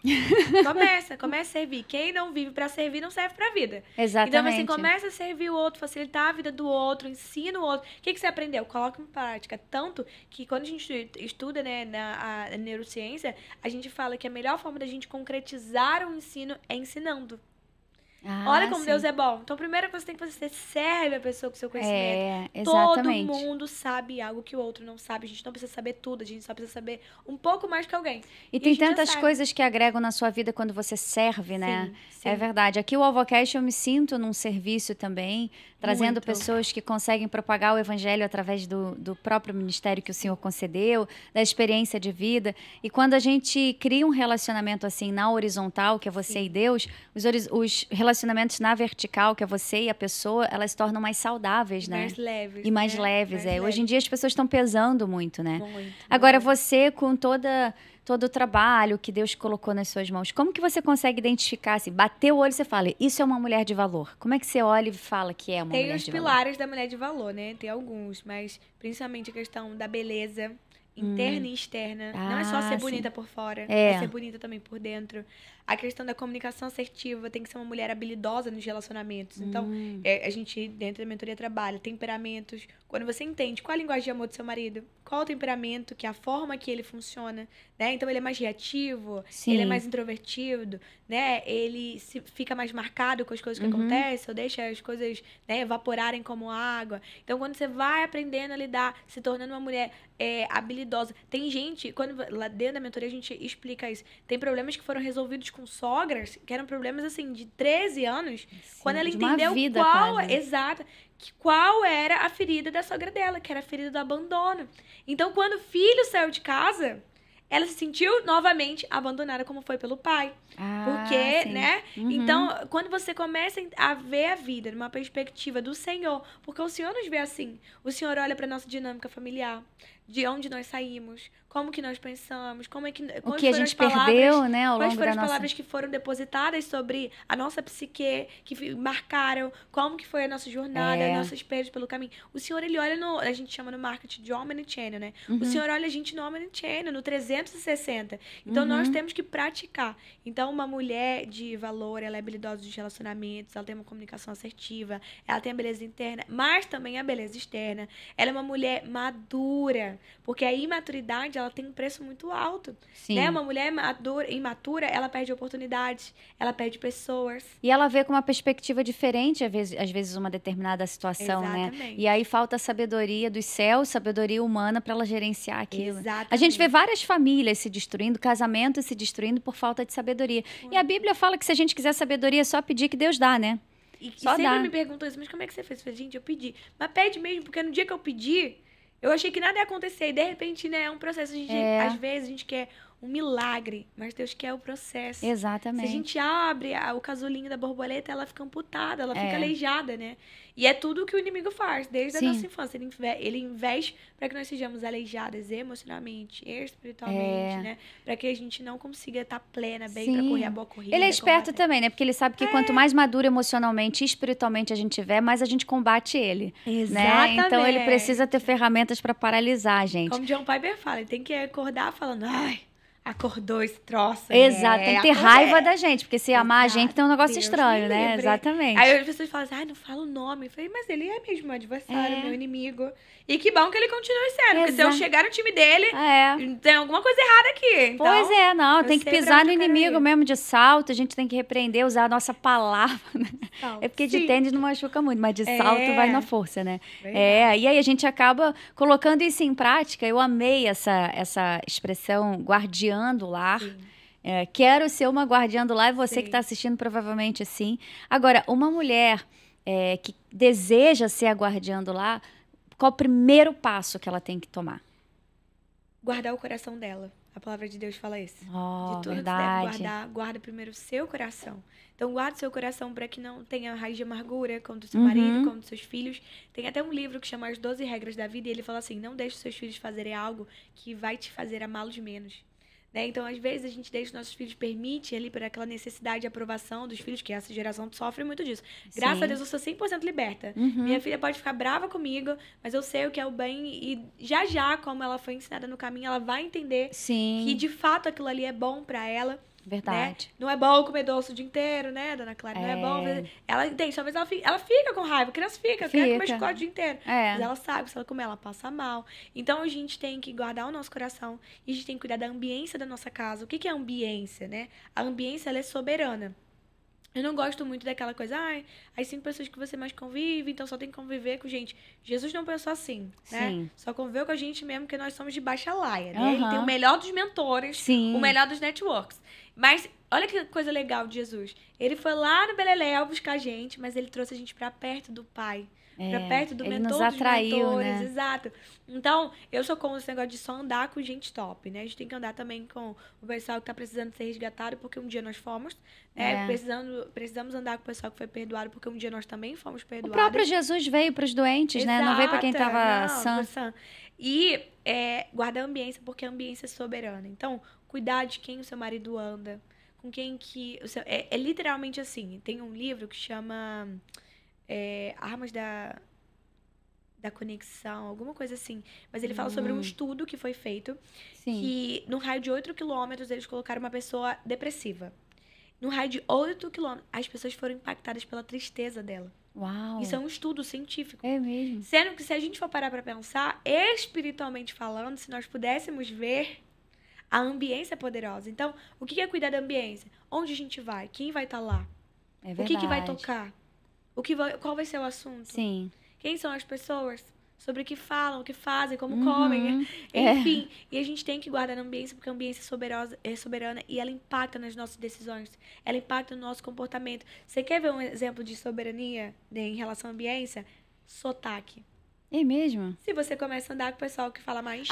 Começa a servir. Quem não vive pra servir, não serve pra vida. Exatamente. Então, assim, começa a servir o outro, facilitar a vida do outro, ensina o outro. O que você aprendeu? Coloca em prática. Tanto que quando a gente estuda, né, a neurociência, a gente fala que a melhor forma da gente concretizar o ensino é ensinando. Olha como Deus é bom. Então, a primeira coisa que você tem que fazer, você serve a pessoa com o seu conhecimento. Exatamente. Todo mundo sabe algo que o outro não sabe. A gente não precisa saber tudo, a gente só precisa saber um pouco mais que alguém. E tem tantas coisas que agregam na sua vida quando você serve, né? Sim. É verdade. Aqui o AlvoCast eu me sinto num serviço também, trazendo pessoas que conseguem propagar o evangelho através do próprio ministério que o Senhor concedeu, da experiência de vida. E quando a gente cria um relacionamento assim na horizontal, que é você e Deus, os relacionamentos na vertical, que é você e a pessoa, elas se tornam mais saudáveis, né? Mais leves. E mais leves, Hoje em dia as pessoas estão pesando muito, né? Muito. Agora, você com todo o trabalho que Deus colocou nas suas mãos, como que você consegue identificar, assim, bater o olho e você fala, isso é uma mulher de valor? Como é que você olha e fala que é uma mulher de valor? Tem os pilares da mulher de valor, né? Tem alguns, mas principalmente a questão da beleza interna e externa. Não é só ser bonita por fora, é ser bonita também por dentro. A questão da comunicação assertiva, tem que ser uma mulher habilidosa nos relacionamentos. Então, a gente, dentro da mentoria, trabalha temperamentos. Quando você entende qual a linguagem de amor do seu marido, qual o temperamento, que é a forma que ele funciona, né? Então, ele é mais reativo, ele é mais introvertido, né? Ele fica mais marcado com as coisas que acontecem, ou deixa as coisas, né, evaporarem como água. Então, quando você vai aprendendo a lidar, se tornando uma mulher habilidosa. Tem gente, lá dentro da mentoria a gente explica isso, tem problemas que foram resolvidos com sogras, que eram problemas, assim, de 13 anos, quando ela entendeu qual era a ferida da sogra dela, que era a ferida do abandono. Então, quando o filho saiu de casa, ela se sentiu novamente abandonada, como foi pelo pai. Porque, né? Então, quando você começa a ver a vida numa perspectiva do Senhor, porque o Senhor nos vê assim, o Senhor olha para nossa dinâmica familiar, de onde nós saímos, como que nós pensamos, o que a gente perdeu, né, ao longo da nossa... Quais foram as palavras que foram depositadas sobre a nossa psique, que marcaram, como que foi a nossa jornada, nossas perdas pelo caminho. O Senhor, ele olha a gente chama no marketing de omnichannel, né? O Senhor olha a gente no omnichannel, no 360. Então, nós temos que praticar. Então, uma mulher de valor, ela é habilidosa dos relacionamentos, ela tem uma comunicação assertiva, ela tem a beleza interna, mas também a beleza externa. Ela é uma mulher madura, porque a imaturidade, ela tem um preço muito alto. Né? Uma mulher imatura, ela perde oportunidades, ela perde pessoas. E ela vê com uma perspectiva diferente, às vezes uma determinada situação, né? E aí falta a sabedoria dos céus, sabedoria humana para ela gerenciar aquilo. A gente vê várias famílias famílias se destruindo, casamentos se destruindo por falta de sabedoria. E a Bíblia fala que se a gente quiser sabedoria, é só pedir que Deus dá, né? E Só sempre dá. me perguntam isso, mas como é que você fez? Eu falei, gente, eu pedi. Mas pede mesmo, porque no dia que eu pedi, eu achei que nada ia acontecer. E de repente, né, é um processo. Às vezes a gente quer um milagre, mas Deus quer o processo. Exatamente. Se a gente abre o casulinho da borboleta, ela fica amputada, ela fica aleijada, né? E é tudo o que o inimigo faz, desde a nossa infância. Ele investe para que nós sejamos aleijadas emocionalmente, espiritualmente, né? Para que a gente não consiga estar plena, bem, para correr a boa corrida. Ele é esperto também, né? Porque ele sabe que quanto mais maduro emocionalmente e espiritualmente a gente tiver, mais a gente combate ele. Exatamente. Né? Então ele precisa ter ferramentas para paralisar a gente. Como John Piper fala, ele tem que acordar falando, ai, acordou esse troço. Exato, tem que ter raiva da gente, porque se amar a gente tem um negócio Deus estranho, me né? livre. Exatamente. Aí as pessoas falam assim, ai, não fala o nome. Eu falei, mas ele é mesmo meu adversário, meu inimigo. E que bom que ele continue sendo, porque se eu chegar no time dele, tem alguma coisa errada aqui. Então, pois é, não, tem que pisar no eu quero inimigo ir. mesmo de salto, a gente tem que repreender, usar a nossa palavra, né? Salto. É porque de Sim. tênis não machuca muito, mas de salto vai na força, né? Verdade. E aí a gente acaba colocando isso em prática. Eu amei essa expressão guardiã do lar. Quero ser uma guardiã do lar, e você que está assistindo provavelmente assim. Agora, uma mulher que deseja ser a guardiã do lar, qual o primeiro passo que ela tem que tomar? Guardar o coração dela. A palavra de Deus fala isso. Oh, de tudo verdade. que você deve guardar, guarda primeiro o seu coração. Então, guarda o seu coração para que não tenha raiz de amargura contra o seu marido, contra os seus filhos. Tem até um livro que chama As 12 Regras da Vida, e ele fala assim, não deixe os seus filhos fazerem algo que vai te fazer amá-los menos. Né? Então, às vezes, a gente deixa os nossos filhos, permite ali por aquela necessidade de aprovação dos filhos, que essa geração sofre muito disso. Graças a Deus, eu sou 100% liberta. Minha filha pode ficar brava comigo, mas eu sei o que é o bem e já, como ela foi ensinada no caminho, ela vai entender que, de fato, aquilo ali é bom pra ela. Verdade. Né? Não é bom comer doce o dia inteiro, né, dona Clara? Não é bom. Ela entende, talvez ela fica com raiva. A criança fica, quer comer chocolate o dia inteiro. Mas ela sabe que se ela comer, ela passa mal. Então a gente tem que guardar o nosso coração e a gente tem que cuidar da ambiência da nossa casa. O que é ambiência, né? A ambiência, ela é soberana. Eu não gosto muito daquela coisa, as 5 pessoas que você mais convive, então só tem que conviver com gente. Jesus não pensou assim, né? Sim. Só conviveu com a gente mesmo, porque nós somos de baixa laia, né? Ele tem o melhor dos mentores, o melhor dos networks. Mas olha que coisa legal de Jesus. Ele foi lá no Beleléu buscar a gente, mas ele trouxe a gente pra perto do Pai. Pra perto do mentor dos mentores, né? Exato. Então, eu sou contra esse negócio de só andar com gente top, né? A gente tem que andar também com o pessoal que tá precisando ser resgatado, porque um dia nós fomos, né? Precisamos andar com o pessoal que foi perdoado, porque um dia nós também fomos perdoados. O próprio Jesus veio pros doentes, né? Não veio pra quem tava sã. E guardar a ambiência, porque a ambiência é soberana. Então, cuidar de quem o seu marido anda, com quem que... É literalmente assim, tem um livro que chama... Armas da conexão, alguma coisa assim. Mas ele fala sobre um estudo que foi feito, que no raio de 8 quilômetros eles colocaram uma pessoa depressiva. No raio de 8 quilômetros, as pessoas foram impactadas pela tristeza dela. Uau! Isso é um estudo científico. É mesmo. Sendo que se a gente for parar pra pensar, espiritualmente falando, se nós pudéssemos ver, a ambiência é poderosa. Então, o que é cuidar da ambiência? Onde a gente vai? Quem vai estar lá? É verdade. O que vai tocar? Qual vai ser o assunto? Sim. Quem são as pessoas? Sobre o que falam, o que fazem, como comem. Enfim, e a gente tem que guardar a ambiência, porque a ambiência é soberana e ela impacta nas nossas decisões. Ela impacta no nosso comportamento. Você quer ver um exemplo de soberania, né, em relação à ambiência? Sotaque. É mesmo? Se você começa a andar com o pessoal que fala mais...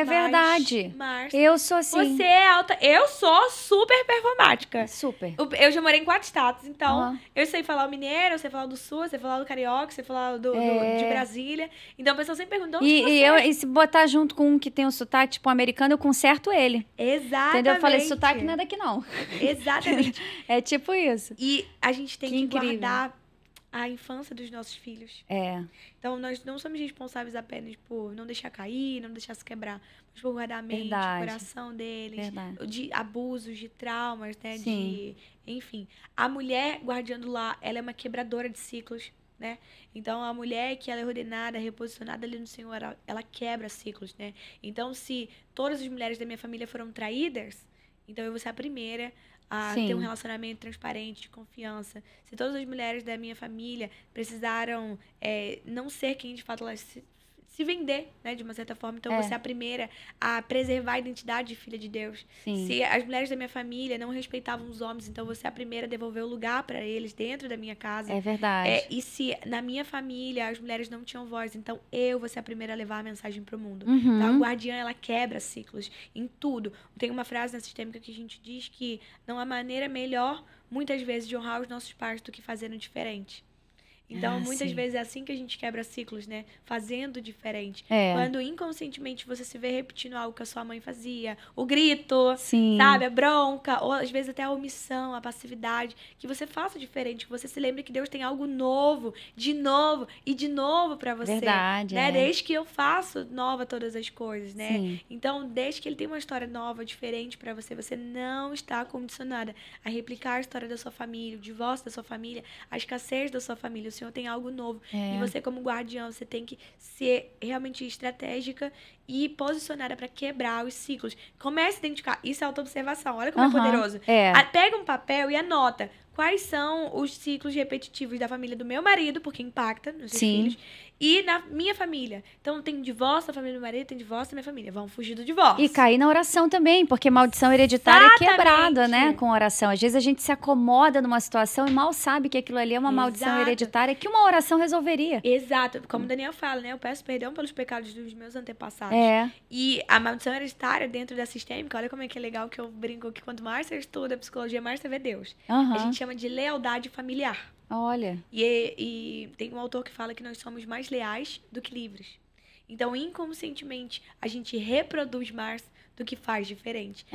verdade. Eu sou assim. Você é alta... Eu sou super performática. Super. Eu já morei em 4 estados, então eu sei falar o mineiro, eu sei falar do sul, eu sei falar do carioca, eu sei falar de Brasília. Então a pessoa sempre pergunta, onde você é? E se botar junto com um que tem um sotaque, tipo, americano, eu conserto ele. Exatamente. Entendeu? Eu falei, sotaque não é daqui não. Exatamente. É tipo isso. E a gente tem que guardar a infância dos nossos filhos. Então, nós não somos responsáveis apenas por não deixar cair, não deixar se quebrar, mas por guardar a mente, o coração deles, de abusos, de traumas, né? Enfim, a mulher guardiã do lar, ela é uma quebradora de ciclos, né? Então, a mulher que ela é ordenada, reposicionada ali no Senhor, ela quebra ciclos, né? Então, se todas as mulheres da minha família foram traídas, então eu vou ser a primeira a ter um relacionamento transparente, de confiança. Se todas as mulheres da minha família precisaram não ser quem de fato elas se vender, né, de uma certa forma. Então, você é a primeira a preservar a identidade de filha de Deus. Sim. Se as mulheres da minha família não respeitavam os homens, então você é a primeira a devolver o lugar para eles dentro da minha casa. É verdade. E se na minha família as mulheres não tinham voz, então eu vou ser a primeira a levar a mensagem para o mundo. Então, a guardiã, ela quebra ciclos em tudo. Tem uma frase na Sistêmica que a gente diz que não há maneira melhor, muitas vezes, de honrar os nossos pais do que fazendo diferente. Então, muitas vezes é assim que a gente quebra ciclos, né? Fazendo diferente. Quando inconscientemente você se vê repetindo algo que a sua mãe fazia, o grito, sabe? A bronca, ou às vezes até a omissão, a passividade, que você faça diferente, que você se lembre que Deus tem algo novo, de novo e de novo pra você. Verdade, né? Desde que eu faço nova todas as coisas, né? Sim. Então, desde que ele tem uma história nova, diferente pra você, você não está condicionada a replicar a história da sua família, o divórcio da sua família, a escassez da sua família. O Senhor tem algo novo. E você, como guardião, você tem que ser realmente estratégica e posicionada para quebrar os ciclos. Comece a identificar. Isso é autoobservação. Olha como é poderoso. Pega um papel e anota quais são os ciclos repetitivos da família do meu marido, porque impacta nos seus filhos, e na minha família. Então, tem divórcio da família do meu marido, tem divórcio da minha família. Vamos fugir do divórcio. E cair na oração também, porque maldição hereditária é quebrada, né? Com oração. Às vezes a gente se acomoda numa situação e mal sabe que aquilo ali é uma maldição hereditária que uma oração resolveria. Exato. Como o Daniel fala, né? Eu peço perdão pelos pecados dos meus antepassados. E a maldição hereditária dentro da sistêmica, olha como é que é legal que eu brinco que quanto mais você estuda psicologia, mais você vê Deus. A gente chama de lealdade familiar. Olha. E tem um autor que fala que nós somos mais leais do que livres. Então, inconscientemente, a gente reproduz mais do que faz diferente.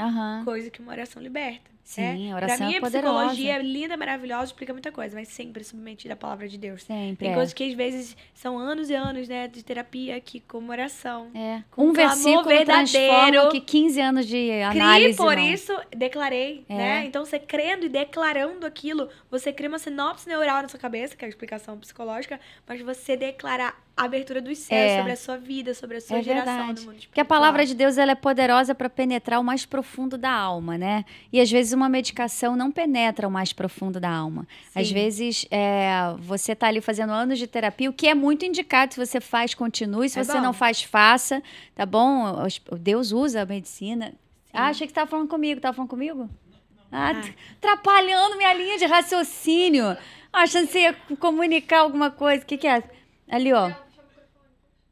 Coisa que uma oração liberta. Sim, a oração pra mim, é a poderosa. psicologia é linda, maravilhosa, explica muita coisa, mas sempre submetida à palavra de Deus. Sempre. Tem coisas que, às vezes, são anos e anos, né, de terapia aqui, como oração. Um versículo transforma o que 15 anos de análise. Criei, por isso, declarei, né? Então, você crendo e declarando aquilo, você cria uma sinopse neural na sua cabeça, que é a explicação psicológica, mas você declarar a abertura dos céus sobre a sua vida, sobre a sua geração no mundo espiritual. Porque a palavra de Deus, ela é poderosa para penetrar o mais profundo da alma, né? E às vezes uma medicação não penetra o mais profundo da alma. Às vezes você tá ali fazendo anos de terapia, o que é muito indicado, se você faz, continue, se você não faz, faça, tá bom? Deus usa a medicina. Achei que você estava falando comigo, atrapalhando minha linha de raciocínio, achando que você ia comunicar alguma coisa. O que é? Ali, ó.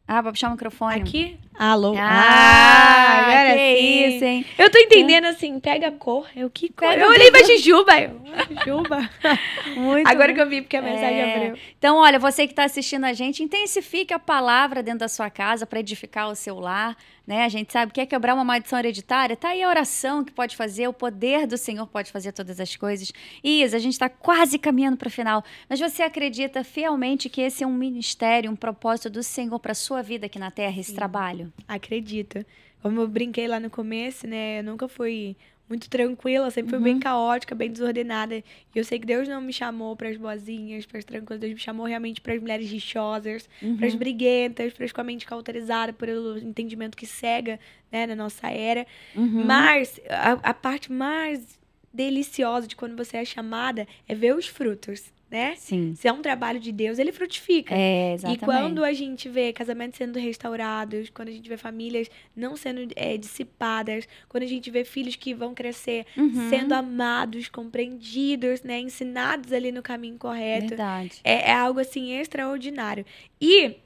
Pra puxar o microfone. Aqui? Alô? Agora que sim. Isso, hein? Eu tô entendendo assim, pega a cor. Que cor? Eu olhei pra Jujuba. Jujuba. Muito Agora bom. Que eu vi, porque a mensagem abriu. Então, olha, você que tá assistindo a gente, intensifique a palavra dentro da sua casa para edificar o seu lar, né? A gente sabe que quer quebrar uma maldição hereditária, tá aí a oração que pode fazer, o poder do Senhor pode fazer todas as coisas. Isa, a gente tá quase caminhando para o final, mas você acredita fielmente que esse é um ministério, um propósito do Senhor para sua vida aqui na Terra, esse trabalho? Acredito. Como eu brinquei lá no começo, né? Eu nunca fui muito tranquila, sempre fui bem caótica, bem desordenada. E eu sei que Deus não me chamou para as boazinhas, para as tranquilas. Deus me chamou realmente para as mulheres rixosas, para as briguentas, para as com a mente cauterizada, pelo entendimento que cega, né, na nossa era. Mas a parte mais deliciosa de quando você é chamada é ver os frutos. Né? Sim. Se é um trabalho de Deus, ele frutifica. Exatamente. E quando a gente vê casamentos sendo restaurados, quando a gente vê famílias não sendo dissipadas, quando a gente vê filhos que vão crescer sendo amados, compreendidos, né? Ensinados ali no caminho correto. Verdade. É algo assim extraordinário. E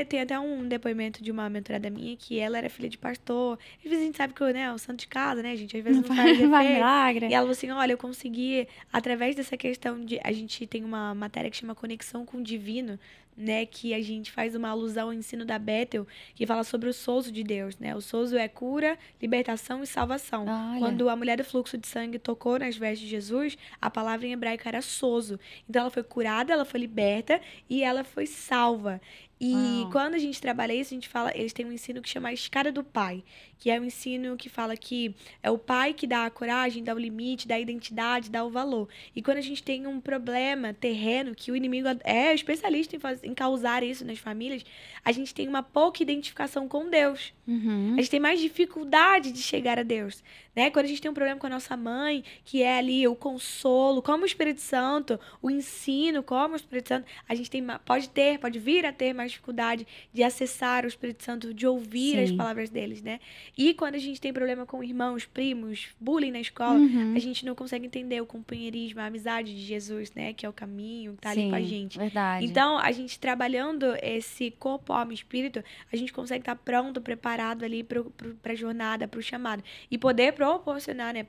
tem até um depoimento de uma mentorada minha que ela era filha de pastor. Às vezes a gente sabe que o santo de casa, né, gente? Às vezes não faz milagre. E ela falou assim, olha, eu consegui, através dessa questão de... A gente tem uma matéria que chama Conexão com o Divino, né? Que a gente faz uma alusão ao ensino da Bethel, que fala sobre o sozo de Deus, né? O sozo é cura, libertação e salvação. Quando a mulher do fluxo de sangue tocou nas vestes de Jesus, a palavra em hebraico era sozo. Então ela foi curada, ela foi liberta e ela foi salva. E quando a gente trabalha isso, a gente fala, eles têm um ensino que chama a escada do pai, que é um ensino que fala que é o pai que dá a coragem, dá o limite, dá a identidade, dá o valor. E quando a gente tem um problema terreno, que o inimigo é especialista em causar isso nas famílias, a gente tem uma pouca identificação com Deus. A gente tem mais dificuldade de chegar a Deus, né? Quando a gente tem um problema com a nossa mãe, que é ali o consolo, como o Espírito Santo, o ensino, como o Espírito Santo, a gente pode vir a ter mais mais dificuldade de acessar o Espírito Santo, de ouvir as Sim. palavras deles, né? E quando a gente tem problema com irmãos, primos, bullying na escola, Uhum. a gente não consegue entender o companheirismo, a amizade de Jesus, né? Que é o caminho, que tá ali com a Sim, gente. verdade. Então, a gente trabalhando esse corpo, alma e espírito, a gente consegue estar pronto, preparado ali pra jornada, pro chamado. E poder proporcionar, né?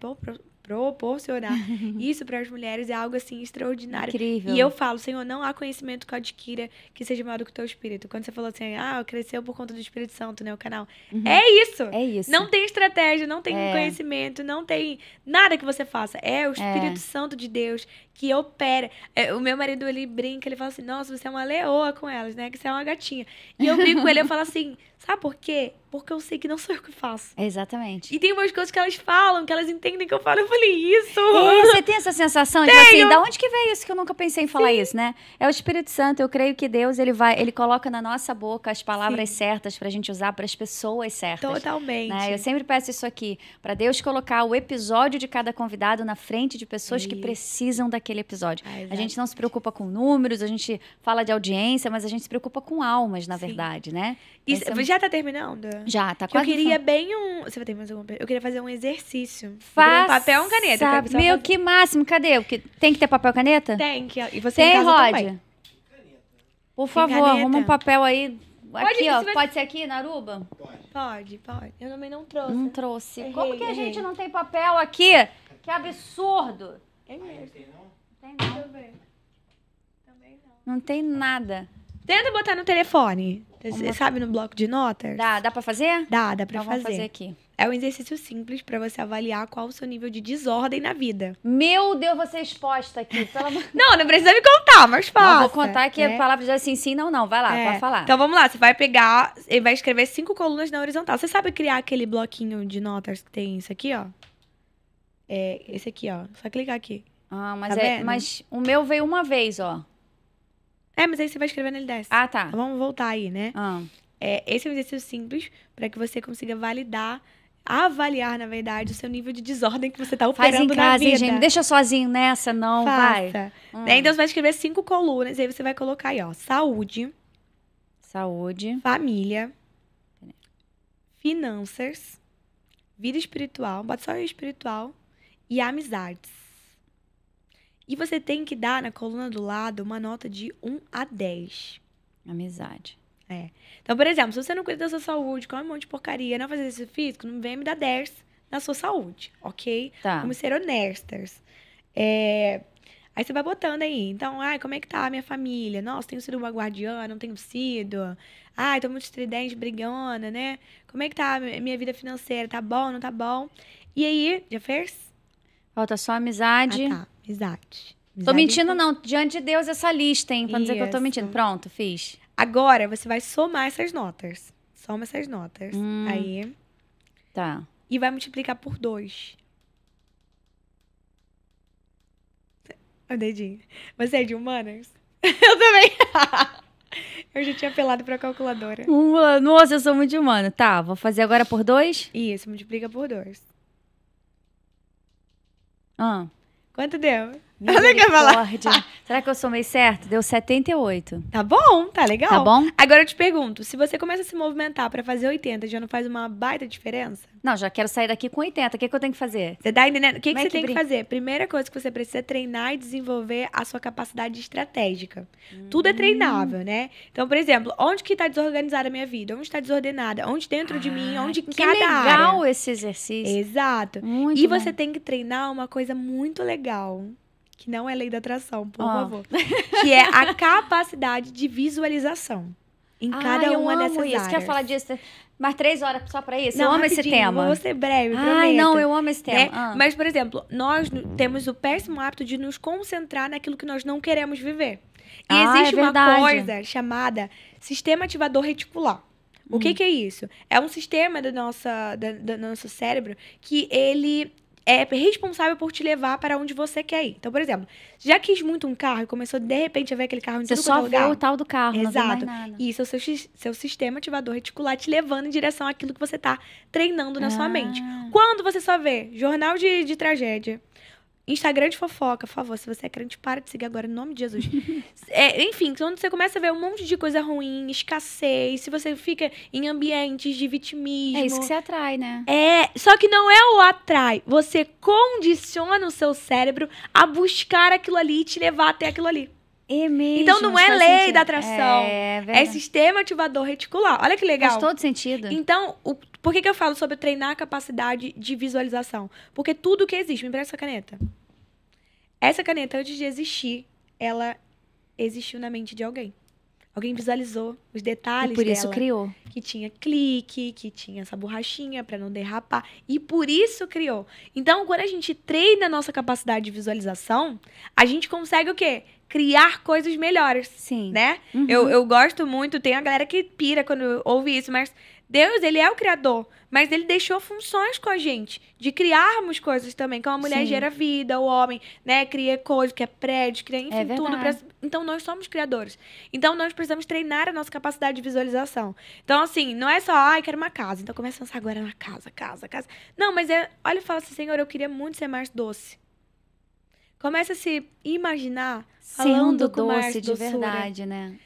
Proporcionar isso para as mulheres é algo assim extraordinário. Incrível. E eu falo, Senhor, não há conhecimento que eu adquira que seja maior do que o teu espírito. Quando você falou assim, cresceu por conta do Espírito Santo, né, o canal. É isso! É isso. Não tem estratégia, não tem conhecimento, não tem nada que você faça. É o Espírito Santo de Deus que opera. O meu marido, ele brinca, ele fala assim, nossa, você é uma leoa com elas, né, que você é uma gatinha. E eu brinco com ele, eu falo assim, sabe por quê? Porque eu sei que não sou eu que faço. Exatamente. E tem umas coisas que elas falam, que elas entendem que eu falo. Eu falei, isso! Você tem essa sensação de assim, da onde que veio isso que eu nunca pensei em falar isso, né? É o Espírito Santo. Eu creio que Deus, ele coloca na nossa boca as palavras certas pra gente usar para as pessoas certas. Totalmente. Né? Eu sempre peço isso aqui, para Deus colocar o episódio de cada convidado na frente de pessoas que precisam daquele episódio. A gente não se preocupa com números, a gente fala de audiência, mas a gente se preocupa com almas, na verdade, né? Isso, já tá terminando? Já, tá que eu quase. queria bem um... Você vai ter mais alguma pergunta? Eu queria fazer um exercício. Faça. Um papel e caneta. Meu, que máximo. Cadê? Tem que ter papel e caneta? Tem. E você tem, em casa Rod? também. Por favor, caneta? arruma um papel aí. Aqui, ó. vai- Pode ser aqui, na Aruba? Pode. Eu também não trouxe. Não trouxe. Errei, Como que a errei. gente não tem papel aqui? Que absurdo. É mesmo. Tem não. Também não. Não tem nada. Tenta botar no telefone. Você sabe, no bloco de notas? Dá pra fazer? Dá pra Então fazer. vamos fazer aqui. É um exercício simples pra você avaliar qual o seu nível de desordem na vida. Meu Deus, você é exposta aqui. Pelo amor... Não precisa me contar, mas faça. Não, vou contar aqui a palavra de assim, sim, não. Vai lá, pode falar. Então vamos lá, você vai pegar e vai escrever 5 colunas na horizontal. Você sabe criar aquele bloquinho de notas que tem isso aqui, ó? É esse aqui, ó. Só clicar aqui. Mas, Tá vendo? mas o meu veio uma vez, ó. Mas aí você vai escrever nele desce. Ah, tá. Então, vamos voltar aí, né? Ah. Esse é um exercício simples para que você consiga avaliar, na verdade, o seu nível de desordem que você tá operando Faz em casa, na vida. hein, gente? Me deixa sozinho nessa, não, vai. Faça. Então, você vai escrever 5 colunas e aí você vai colocar aí, ó. Saúde. Saúde. Família. Finanças. Vida espiritual. Bota só espiritual. E amizades. E você tem que dar na coluna do lado uma nota de 1 a 10. Amizade. Então, por exemplo, se você não cuida da sua saúde, come um monte de porcaria, não faz exercício físico, não vem me dar 10 na sua saúde, ok? Tá. Vamos ser honestas. Aí você vai botando aí. Então, como é que tá a minha família? Nossa, tenho sido uma guardiã, não tenho sido. Tô muito estridente, brigona, né? Como é que tá a minha vida financeira? Tá bom, não tá bom? E aí, já fez? Falta só amizade. Tá. Amizade. Tô mentindo, não. Diante de Deus, essa lista, hein? Pra não dizer que eu tô Isso. mentindo. Pronto, fiz. Agora, você vai somar essas notas. Soma essas notas. Aí. Tá. E vai multiplicar por 2. O dedinho. Você é de humanas? Eu também. Eu já tinha apelado pra calculadora. Nossa, eu sou muito humana. Tá, vou fazer agora por 2. Isso, multiplica por 2. Quanto deu? Você quer falar? Será que eu somei certo? Deu 78. Tá bom, tá legal. Tá bom? Agora eu te pergunto, se você começa a se movimentar pra fazer 80, já não faz uma baita diferença? Não, já quero sair daqui com 80. O que eu tenho que fazer? Você tá entendendo? O que Como é você que tem que brinca? fazer? Primeira coisa que você precisa é treinar e desenvolver a sua capacidade estratégica. Tudo é treinável, né? Então, por exemplo, onde que tá desorganizada a minha vida? Onde está desordenada? Onde dentro de mim? Onde em Que cada legal área? esse exercício. Exato. Muito E bom. você tem que treinar uma coisa muito legal, que não é lei da atração, por favor. Que é a capacidade de visualização em cada uma dessas isso. áreas. Quer falar disso? Mais 3 horas só pra isso? Não, eu amo esse rapidinho, tema. Vou ser breve, Ai, prometo. não, eu amo esse tema. Né? Mas, por exemplo, nós temos o péssimo hábito de nos concentrar naquilo que nós não queremos viver. E existe é uma verdade. coisa chamada sistema ativador reticular. O que é isso? É um sistema do nosso cérebro que ele é responsável por te levar para onde você quer ir. Então, por exemplo, já quis muito um carro e começou de repente a ver aquele carro em Você tudo só quanto é vê lugar. o tal do carro, não vê mais Exato. nada. Isso é o seu sistema ativador reticular te levando em direção àquilo que você tá treinando na sua mente. Quando você só vê jornal de tragédia, Instagram de fofoca, por favor, se você é crente, para de seguir agora, em nome de Jesus. Enfim, quando você começa a ver um monte de coisa ruim, escassez, se você fica em ambientes de vitimismo... É isso que você atrai, né? Só que não é o atrai. Você condiciona o seu cérebro a buscar aquilo ali e te levar até aquilo ali. É mesmo, então não é lei da atração. É sistema ativador reticular. Olha que legal. Faz todo sentido. Então, por que eu falo sobre treinar a capacidade de visualização? Porque tudo que existe... Me empresta essa caneta. Essa caneta, antes de existir, ela existiu na mente de alguém. Alguém visualizou os detalhes dela. E por isso criou. Que tinha clique, que tinha essa borrachinha pra não derrapar. E por isso criou. Então, quando a gente treina a nossa capacidade de visualização, a gente consegue o quê? Criar coisas melhores. Sim. Né? Uhum. Eu gosto muito, tem a galera que pira quando ouve isso, mas Deus, ele é o criador. Mas ele deixou funções com a gente, de criarmos coisas também. Como a mulher gera vida, o homem, né, cria coisas, cria prédios, cria, enfim, tudo. Então, nós somos criadores. Então, nós precisamos treinar a nossa capacidade de visualização. Então, assim, não é só, quero uma casa. Então, começa a pensar agora na casa. Não, mas olha e fala assim, Senhor, eu queria muito ser mais doce. Começa a se imaginar falando com mais doce de verdade, né?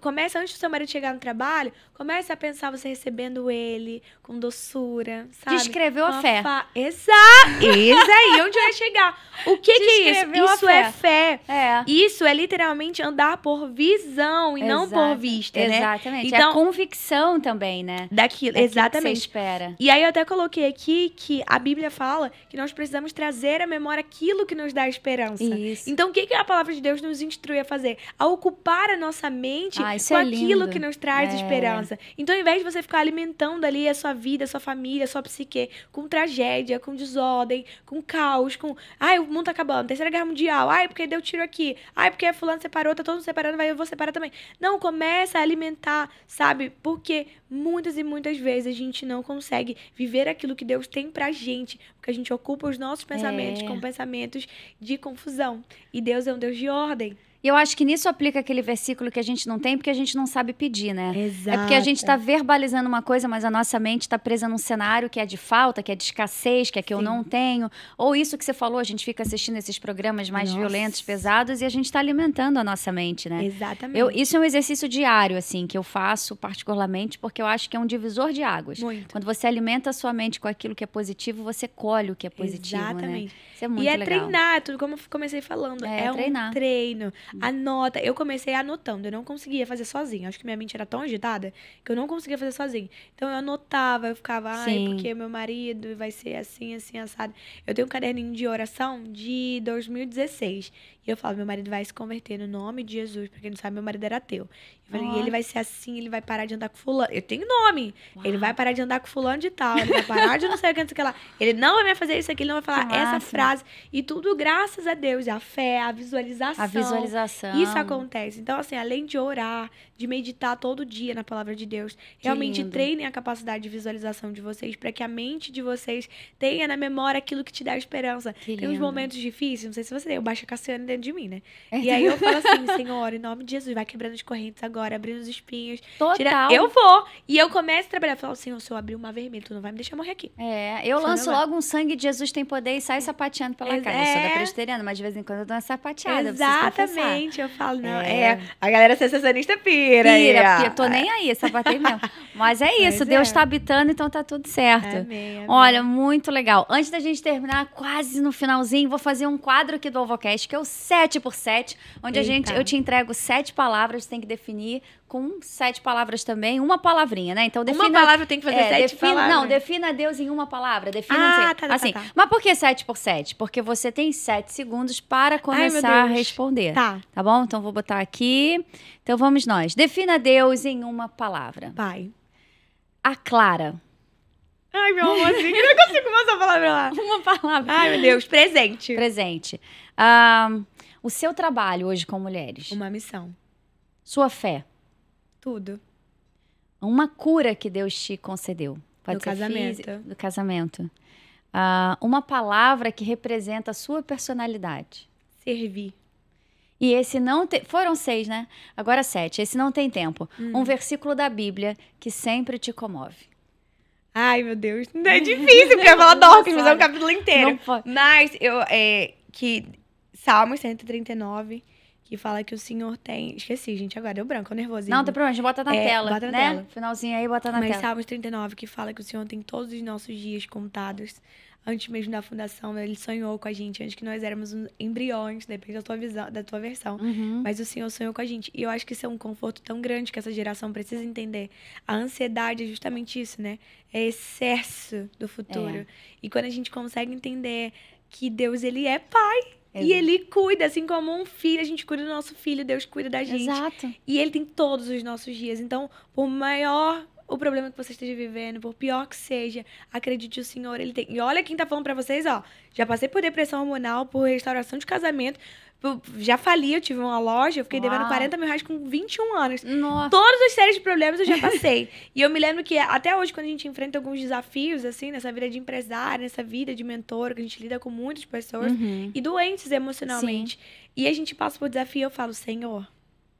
Começa, antes do seu marido chegar no trabalho, comece a pensar você recebendo ele com doçura, sabe? Descreveu a fé. Exato! Isso aí, onde eu ia chegar. O que é isso? Isso é fé. Isso é literalmente andar por visão e não por vista, né? Exatamente. Então, é a convicção também, né? Daquilo, exatamente. Que você espera. E aí eu até coloquei aqui que a Bíblia fala que nós precisamos trazer à memória aquilo que nos dá esperança. Isso. Então, o que a palavra de Deus nos instrui a fazer? A ocupar a nossa mente com aquilo que nos traz esperança. Então, ao invés de você ficar alimentando ali a sua vida, a sua família, a sua psique, com tragédia, com desordem, com caos, com... o mundo tá acabando, Terceira Guerra Mundial, porque deu tiro aqui, porque fulano separou, tá todo mundo separando, eu vou separar também. Não, começa a alimentar, sabe? Porque muitas e muitas vezes a gente não consegue viver aquilo que Deus tem pra gente, porque a gente ocupa os nossos pensamentos com pensamentos de confusão. E Deus é um Deus de ordem. E eu acho que nisso aplica aquele versículo que a gente não tem porque a gente não sabe pedir, né? Exato. É porque a gente está verbalizando uma coisa, mas a nossa mente está presa num cenário que é de falta, que é de escassez, que é que eu não tenho. Ou isso que você falou, a gente fica assistindo esses programas mais violentos, pesados, e a gente está alimentando a nossa mente, né? Exatamente. Isso é um exercício diário, assim, que eu faço particularmente, porque eu acho que é um divisor de águas. Muito. Quando você alimenta a sua mente com aquilo que é positivo, você colhe o que é positivo, Exatamente. Né? Isso é muito legal. E treinar, tudo como eu comecei falando. É treinar. Um treino. Anota. Eu comecei anotando, eu não conseguia fazer sozinha. Acho que minha mente era tão agitada que eu não conseguia fazer sozinha. Então eu anotava, eu ficava, porque meu marido vai ser assim, assim, assado. Eu tenho um caderninho de oração de 2016. E eu falo, meu marido vai se converter no nome de Jesus. Pra quem não sabe, meu marido era ateu. Eu falei, e ele vai ser assim, ele vai parar de andar com fulano. Eu tenho nome. Uau. Ele vai parar de andar com fulano de tal. Ele vai parar de não sei o que, não sei o que lá. Ele não vai me fazer isso aqui, ele não vai falar essa frase. E tudo graças a Deus. A fé, a visualização. A visualização. Isso acontece. Então, assim, além de orar, de meditar todo dia na palavra de Deus, realmente treinem a capacidade de visualização de vocês, para que a mente de vocês tenha na memória aquilo que te dá esperança. Tem uns momentos difíceis, não sei se você tem, o Baixa Cassiano dentro de mim, né? E aí eu falo assim, Senhor, em nome de Jesus, vai quebrando as correntes agora, abrindo os espinhos. Total. Eu vou. E eu começo a trabalhar. Eu falo, Senhor, se eu abrir uma vermelha, tu não vai me deixar morrer aqui. Eu lanço logo um sangue de Jesus tem poder e saio sapateando pela casa. Eu sou da presbiteriana, mas de vez em quando eu dou uma sapateada. Exatamente. Eu falo, não, a galera sensacionista pira. Porque eu tô nem aí, sapatei mesmo. Mas é isso, Deus tá habitando, então tá tudo certo. Amém. Olha, muito legal. Antes da gente terminar, quase no finalzinho, vou fazer um quadro aqui do Alvocast, que é o 7x7, onde eu te entrego 7 palavras, tem que definir com 7 palavras também, uma palavrinha, né? Então, defina... Uma palavra tem que fazer 7 palavras? Não, defina Deus em uma palavra. Defina assim. Mas por que 7x7? Porque você tem 7 segundos para começar a responder. Tá bom? Então, vou botar aqui. Então, vamos nós. Defina Deus em uma palavra. Pai. Aclara. Ai, meu amor, assim, eu não consigo mais essa palavra lá. Uma palavra. Ai, meu Deus, presente. O seu trabalho hoje com mulheres. Uma missão. Sua fé. Tudo. Uma cura que Deus te concedeu. Pode do ser casamento. Do casamento. Uma palavra que representa a sua personalidade. Servir. E esse não tem... Foram 6, né? Agora 7. Esse não tem tempo. Um versículo da Bíblia que sempre te comove. Ai, meu Deus. Não é difícil, porque eu ia falar Dorcas, mas é um capítulo inteiro. Não pode. Mas que Salmos 139, que fala que o Senhor tem... Esqueci, gente, agora deu branco, nervosinho. Não, tem problema, a gente bota na tela, bota na né? tela. Finalzinho aí, bota na Mas tela. Salmos 39, que fala que o Senhor tem todos os nossos dias contados. Antes mesmo da fundação, ele sonhou com a gente, antes que nós éramos embriões, depende da tua visão, da tua versão. Mas o Senhor sonhou com a gente. E eu acho que isso é um conforto tão grande que essa geração precisa entender. A ansiedade é justamente isso, né? É excesso do futuro. E quando a gente consegue entender que Deus, ele é pai. E ele cuida, assim como um filho, a gente cuida do nosso filho, Deus cuida da gente. Exato. E ele tem todos os nossos dias. Então, por maior o problema que você esteja vivendo, por pior que seja, acredite, o Senhor, ele tem. E olha quem tá falando pra vocês, ó. Já passei por depressão hormonal, por restauração de casamento. Já fali, eu tive uma loja, eu fiquei devendo 40 mil reais com 21 anos. Nossa. Todos os séries de problemas eu já passei. E eu me lembro que até hoje, quando a gente enfrenta alguns desafios, assim, nessa vida de empresário, nessa vida de mentor, que a gente lida com muitas pessoas e doentes emocionalmente. Sim. E a gente passa por desafio, eu falo, Senhor,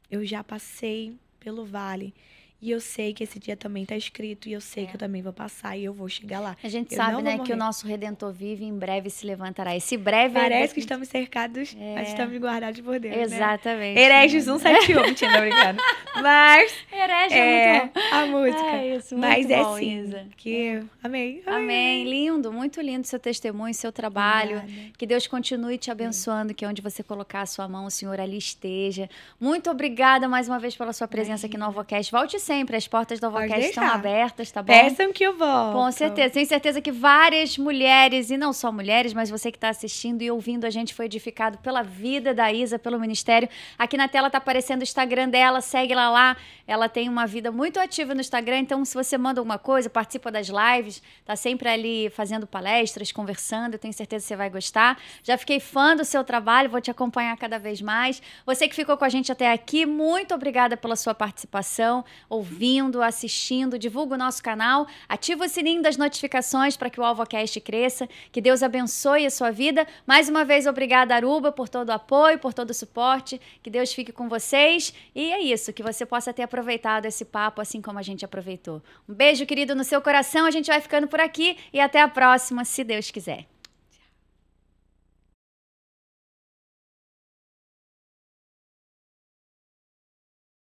eu já passei pelo vale. E eu sei que esse dia também tá escrito. E eu sei que eu também vou passar e eu vou chegar lá. A gente sabe, né, que o nosso Redentor vive e em breve se levantará. Esse breve... Parece que estamos cercados, mas estamos guardados por Deus, exatamente. Né? Hereges 171, mentira, não brincando. Mas... Herege é muito bom. A música. É isso, muito mas bom, sim, Isa. Que... Amém. Amém. Lindo, muito lindo seu testemunho, seu trabalho. Obrigada. Que Deus continue te abençoando, que onde você colocar a sua mão, o Senhor ali esteja. Muito obrigada mais uma vez pela sua presença aqui no Alvocast. Volte sempre, as portas do Alvocast estão abertas, tá bom? Peçam que eu volto. Com certeza. Tenho certeza que várias mulheres, e não só mulheres, mas você que está assistindo e ouvindo a gente foi edificado pela vida da Isa, pelo ministério. Aqui na tela tá aparecendo o Instagram dela, segue ela lá. Ela tem uma vida muito ativa no Instagram, então se você manda alguma coisa, participa das lives, tá sempre ali fazendo palestras, conversando, eu tenho certeza que você vai gostar. Já fiquei fã do seu trabalho, vou te acompanhar cada vez mais. Você que ficou com a gente até aqui, muito obrigada pela sua participação, ouvindo, assistindo, divulga o nosso canal, ativa o sininho das notificações para que o Alvocast cresça, que Deus abençoe a sua vida. Mais uma vez, obrigada, Aruba, por todo o apoio, por todo o suporte, que Deus fique com vocês, e é isso, que você possa ter aproveitado esse papo assim como a gente aproveitou. Um beijo, querido, no seu coração, a gente vai ficando por aqui, e até a próxima, se Deus quiser.